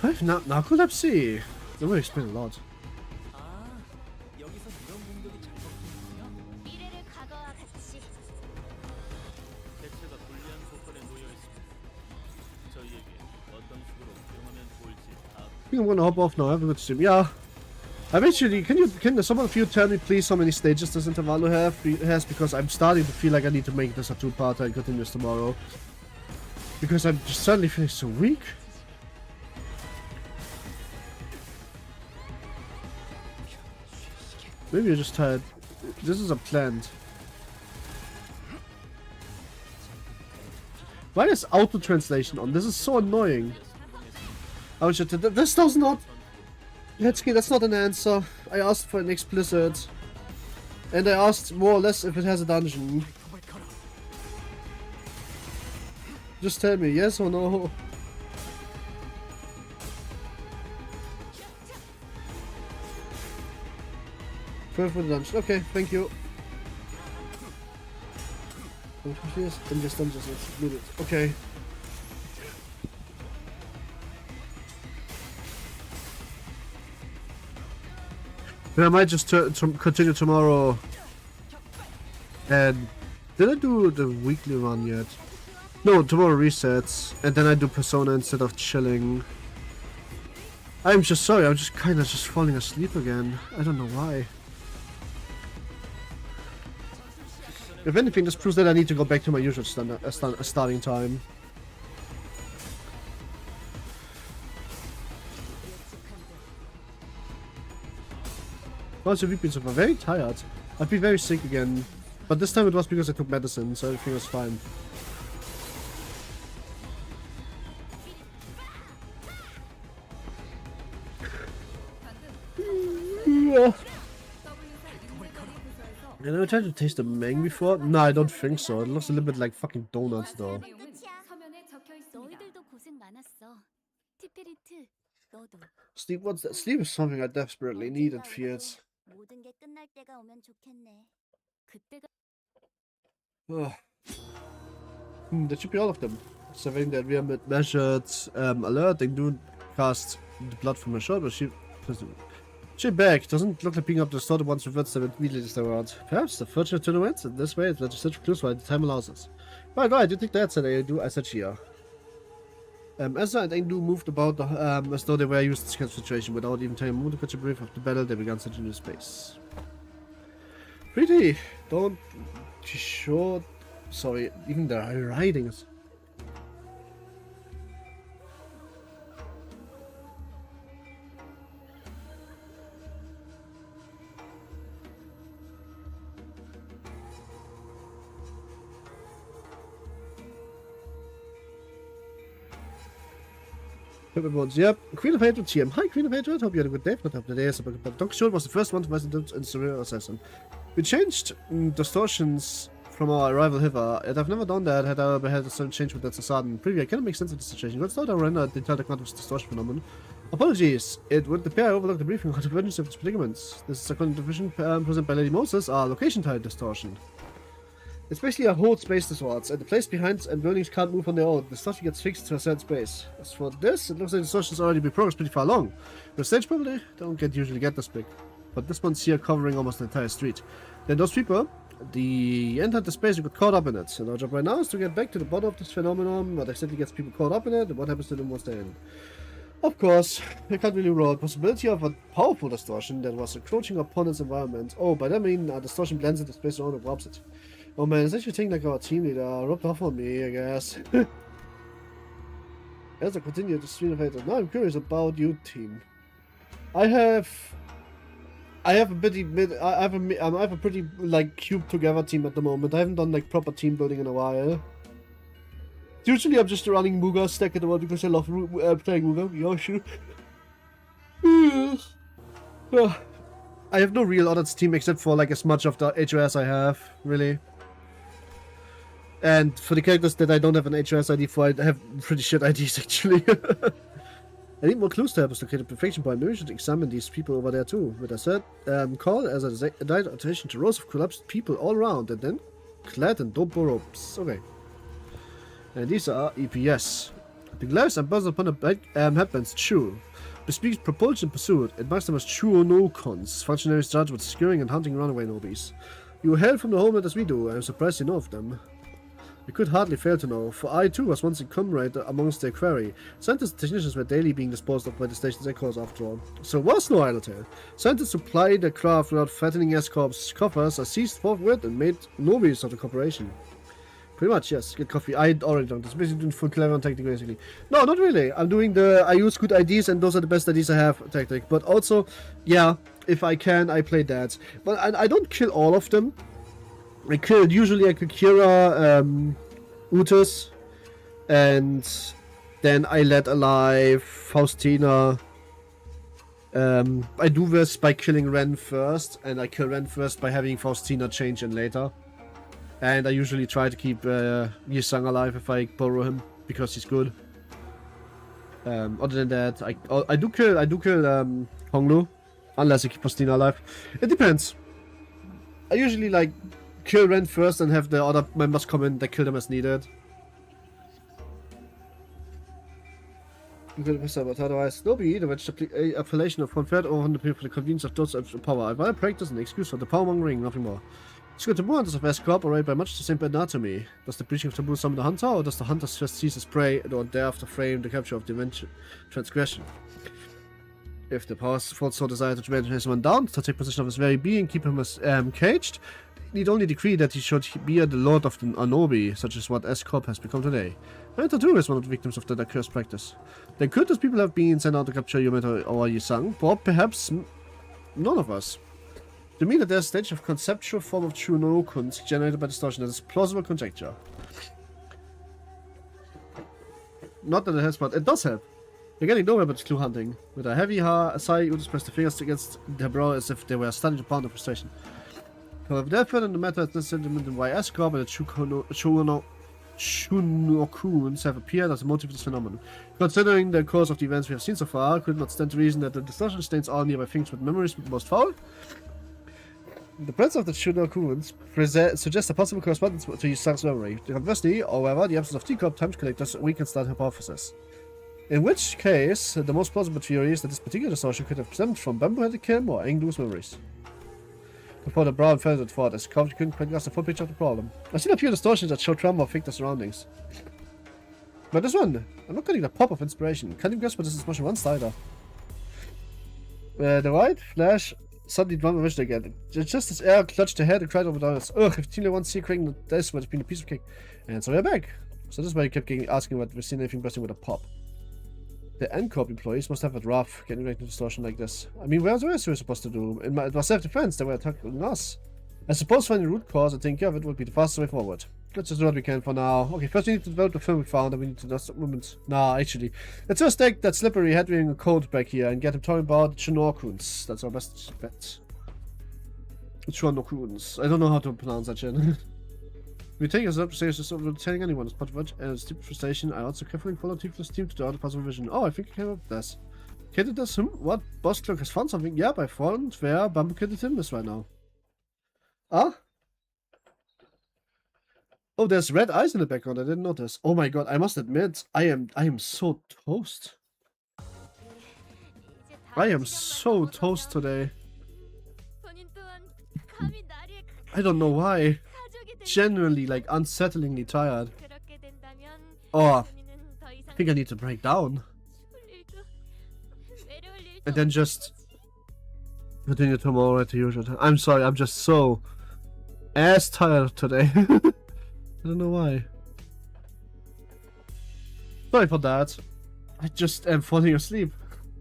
Do I have narcolepsy? That would explain a lot. I think I'm gonna hop off now. Have a good stream. Yeah. I'm actually. Can someone of you tell me please how many stages does Intervallo has? Because I'm starting to feel like I need to make this a two-parter and continue this tomorrow. Because I'm just suddenly feeling so weak. Maybe you're just tired. This is a plant. Why is auto translation on? This is so annoying. I was just. This does not. Let's get. That's not an answer. I asked for an explicit. And I asked more or less if it has a dungeon. Just tell me, yes or no. For the dungeon. Okay, thank you. Yes, dungeons, let's do it. Okay. Then I might just continue tomorrow. And did I do the weekly run yet? No, tomorrow resets, and then I do Persona instead of chilling. I'm just sorry, I'm just kind of just falling asleep again. I don't know why. If anything, this proves that I need to go back to my usual starting time. How's your week been so far? Very tired. I've been very sick again. But this time it was because I took medicine, so everything was fine. Yeah. And I tried to taste the mang before. No, I don't think so. It looks a little bit like fucking donuts though. Sleep, what's that? Sleep is something I desperately need, it feels. Oh. That should be all of them. Saving that we are with measured alert, they do cast the blood from her shoulder. She back doesn't look like picking up the started ones reverts them immediately this around. Perhaps the further tournaments in this way it's legislative clues while the time allows us. Right, you think that's what I do, I said here. Ezra and Engdu moved about as though they were used to this kind of situation without even telling Moon to catch a brief of the battle. They began searching into space. Pretty! Don't... Sure... Sorry, even the writings. Yep, Queen of Hatred TM. Hi, Queen of Hatred. Hope you had a good day. Not hope the day is, but Dr. Schultz was the first one to visit in surreal assassin. We changed distortions from our arrival hither. I've never done that had I had some change with that Sasadan. Preview, I cannot make sense of the situation. Let's start our render the entire quantum distortion phenomenon. Apologies, it would appear I overlooked the briefing on the prevention of its predicaments. This is a condition presented by Lady Moses, our location type distortion. It's basically a hold space distorts, and the place behind and burnings can't move on their own. The distortion gets fixed to a certain space. As for this, it looks like the distortion's already been progressed pretty far along. The stage probably don't usually get this big. But this one's here covering almost the entire street. Then those people, the entered the space and got caught up in it. And our job right now is to get back to the bottom of this phenomenon, what exactly gets people caught up in it, and what happens to them once they're in. Of course, I can't really rule out the possibility of a powerful distortion that was encroaching upon its environment. Oh, by that I mean a distortion blends into space around and warps it. Oh man, it's actually a thing like our team leader rubbed off on me, I guess. As I continue to stream of hatred, now I'm curious about you, team. I have a pretty like cube together team at the moment. I haven't done like proper team building in a while. Usually I'm just running Muga stack at the moment because I love playing Muga. Yoshu. I have no real other team except for like as much of the HOS I have, really. And for the characters that I don't have an HOS ID for, I have pretty shit IDs actually. I need more clues to help us locate a perfection point. Maybe we should examine these people over there too. With that said, call as a direct attention to rows of collapsed people all around and then clad in dope ropes. Okay. And these are EPS. The glass and buzz upon the headbands chew. Bespeaks propulsion pursuit. It marks them as true or no cons. Functionaries charged with securing and hunting runaway nobbies. You hail from the homeland as we do. I am surprised you know of them. We could hardly fail to know, for I too was once a comrade amongst their quarry. Scientists and technicians were daily being disposed of by the station's echoes after all. So was no idle tale. Scientists supplied the craft without fattening escorts. Coffers are seized forthwith and made nobbies of the corporation. Pretty much, yes. Get coffee. I already done this. Basically doing full clever and tactic basically. No, not really. I'm doing the I use good IDs and those are the best IDs I have tactic. But also, yeah, if I can, I play that. But I don't kill all of them. I killed usually Kira, Utus, and then I let alive Faustina. I do this by killing Ren first, and I kill Ren first by having Faustina change in later. And I usually try to keep Yisang alive if I borrow him because he's good. Other than that, I do kill Honglu, unless I keep Faustina alive. It depends. I usually like kill Ren first and have the other members come in. They kill them as needed. Otherwise, nobody either which the appellation of one-third or 100 people for the convenience of those of power. I practice an excuse for the power-mongering, nothing more. It's good to hunters of S-Corp operate by much the same anatomy. Does the breaching of taboo summon the hunter, or does the hunter first seize his prey and thereafter frame the capture of the transgression? If the powers falls so desire to drag someone down, to take possession of his very being, keep him as caged, need only decree that he should be the lord of the Anobi, such as what S-Corp has become today. Meta too is one of the victims of that accursed practice. Then could those people have been sent out to capture Yometa or Yisang, or perhaps none of us? To me, that there's a stage of conceptual form of true no-kunst generated by distortion that is plausible conjecture. Not that it helps, but it does help. You're getting nowhere but clue hunting. With a heavy sigh, you just press the fingers against their brow as if they were studying upon the frustration. However, therefore, no matter it's necessarily why S-Corp and the true Shunokouns have appeared as a motive of this phenomenon. Considering the course of the events we have seen so far, could not stand to reason that the distortion stains all nearby things with memories most foul. The presence of the Shunokouns suggests a possible correspondence to Yusar's memory. Conversely, however, the absence of Teacup time collectors weakens that hypothesis. In which case, the most plausible theory is that this particular distortion could have stemmed from Bamboo-headed Kim or Englu's memories. Before the brown feathered thought, as Coffee couldn't quite grasp the full picture of the problem. I've seen a few distortions that show trauma or fake their surroundings. But this one, I'm not getting the pop of inspiration. Can't even guess what this is much of one slider. The right flash suddenly dropped my vision again. Just as air clutched her head and cried over the others. Ugh, if Tina wants to see cracking this would have been a piece of cake. And so we're back. So this is why you kept asking what we've seen anything bursting with a pop. The N-Corp employees must have it rough getting right into distortion like this. I mean, what else were we supposed to do? It was self-defense, they were attacking us. I suppose finding the root cause and taking care of it would be the fastest way forward. Let's just do what we can for now. Okay, first we need to develop the film we found and we need to do some movements. Nah, actually. Let's just take that slippery headwing code back here and get him talking about Shinokuns. That's our best bet. Shinokuns. I don't know how to pronounce that shit. We take us up to say we're telling anyone, but as deep frustration, I also carefully followed this team to the other possible vision. Oh, I think I came up with this. Kitted this him? What? Boss Cloak has found something? Yeah, by found where Bamboo kitted him is right now. Ah? Oh, there's red eyes in the background, I didn't notice. Oh my god, I must admit, I am so toast. I am so toast today. I don't know why. Genuinely, like, unsettlingly tired. Oh, I think I need to break down. And then just continue tomorrow at the usual time. I'm sorry, I'm just so ass tired today. I don't know why. Sorry for that. I just am falling asleep.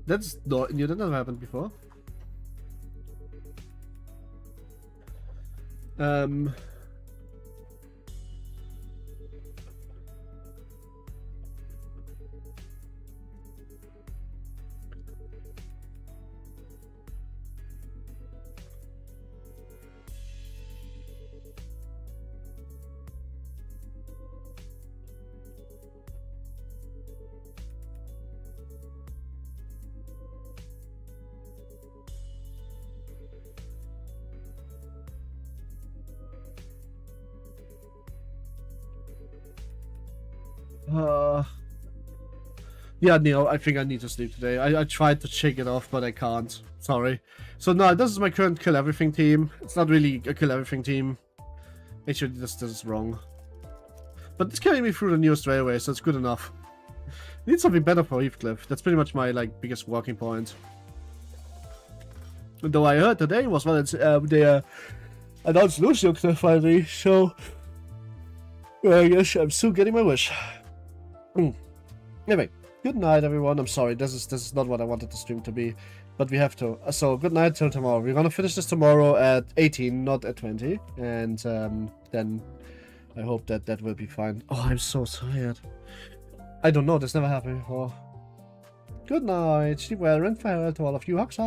That's not new, that never happened before. Yeah, Neil, I think I need to sleep today. I tried to shake it off, but I can't. Sorry. So no, this is my current kill everything team. It's not really a kill everything team. Actually, this is wrong. But it's carrying me through the newest railway, so it's good enough. Need something better for Heathcliff. That's pretty much my biggest working point. Though I heard today was when they announced Lucio finally, so I guess I'm still getting my wish. Anyway, good night everyone. I'm sorry, this is not what I wanted the stream to be, but we have to. So good night till tomorrow. We're gonna finish this tomorrow at 18, not at 20, and then I hope that will be fine. Oh, I'm so tired. I don't know, this never happened before. Good night, sleep well and farewell to all of you, hugs.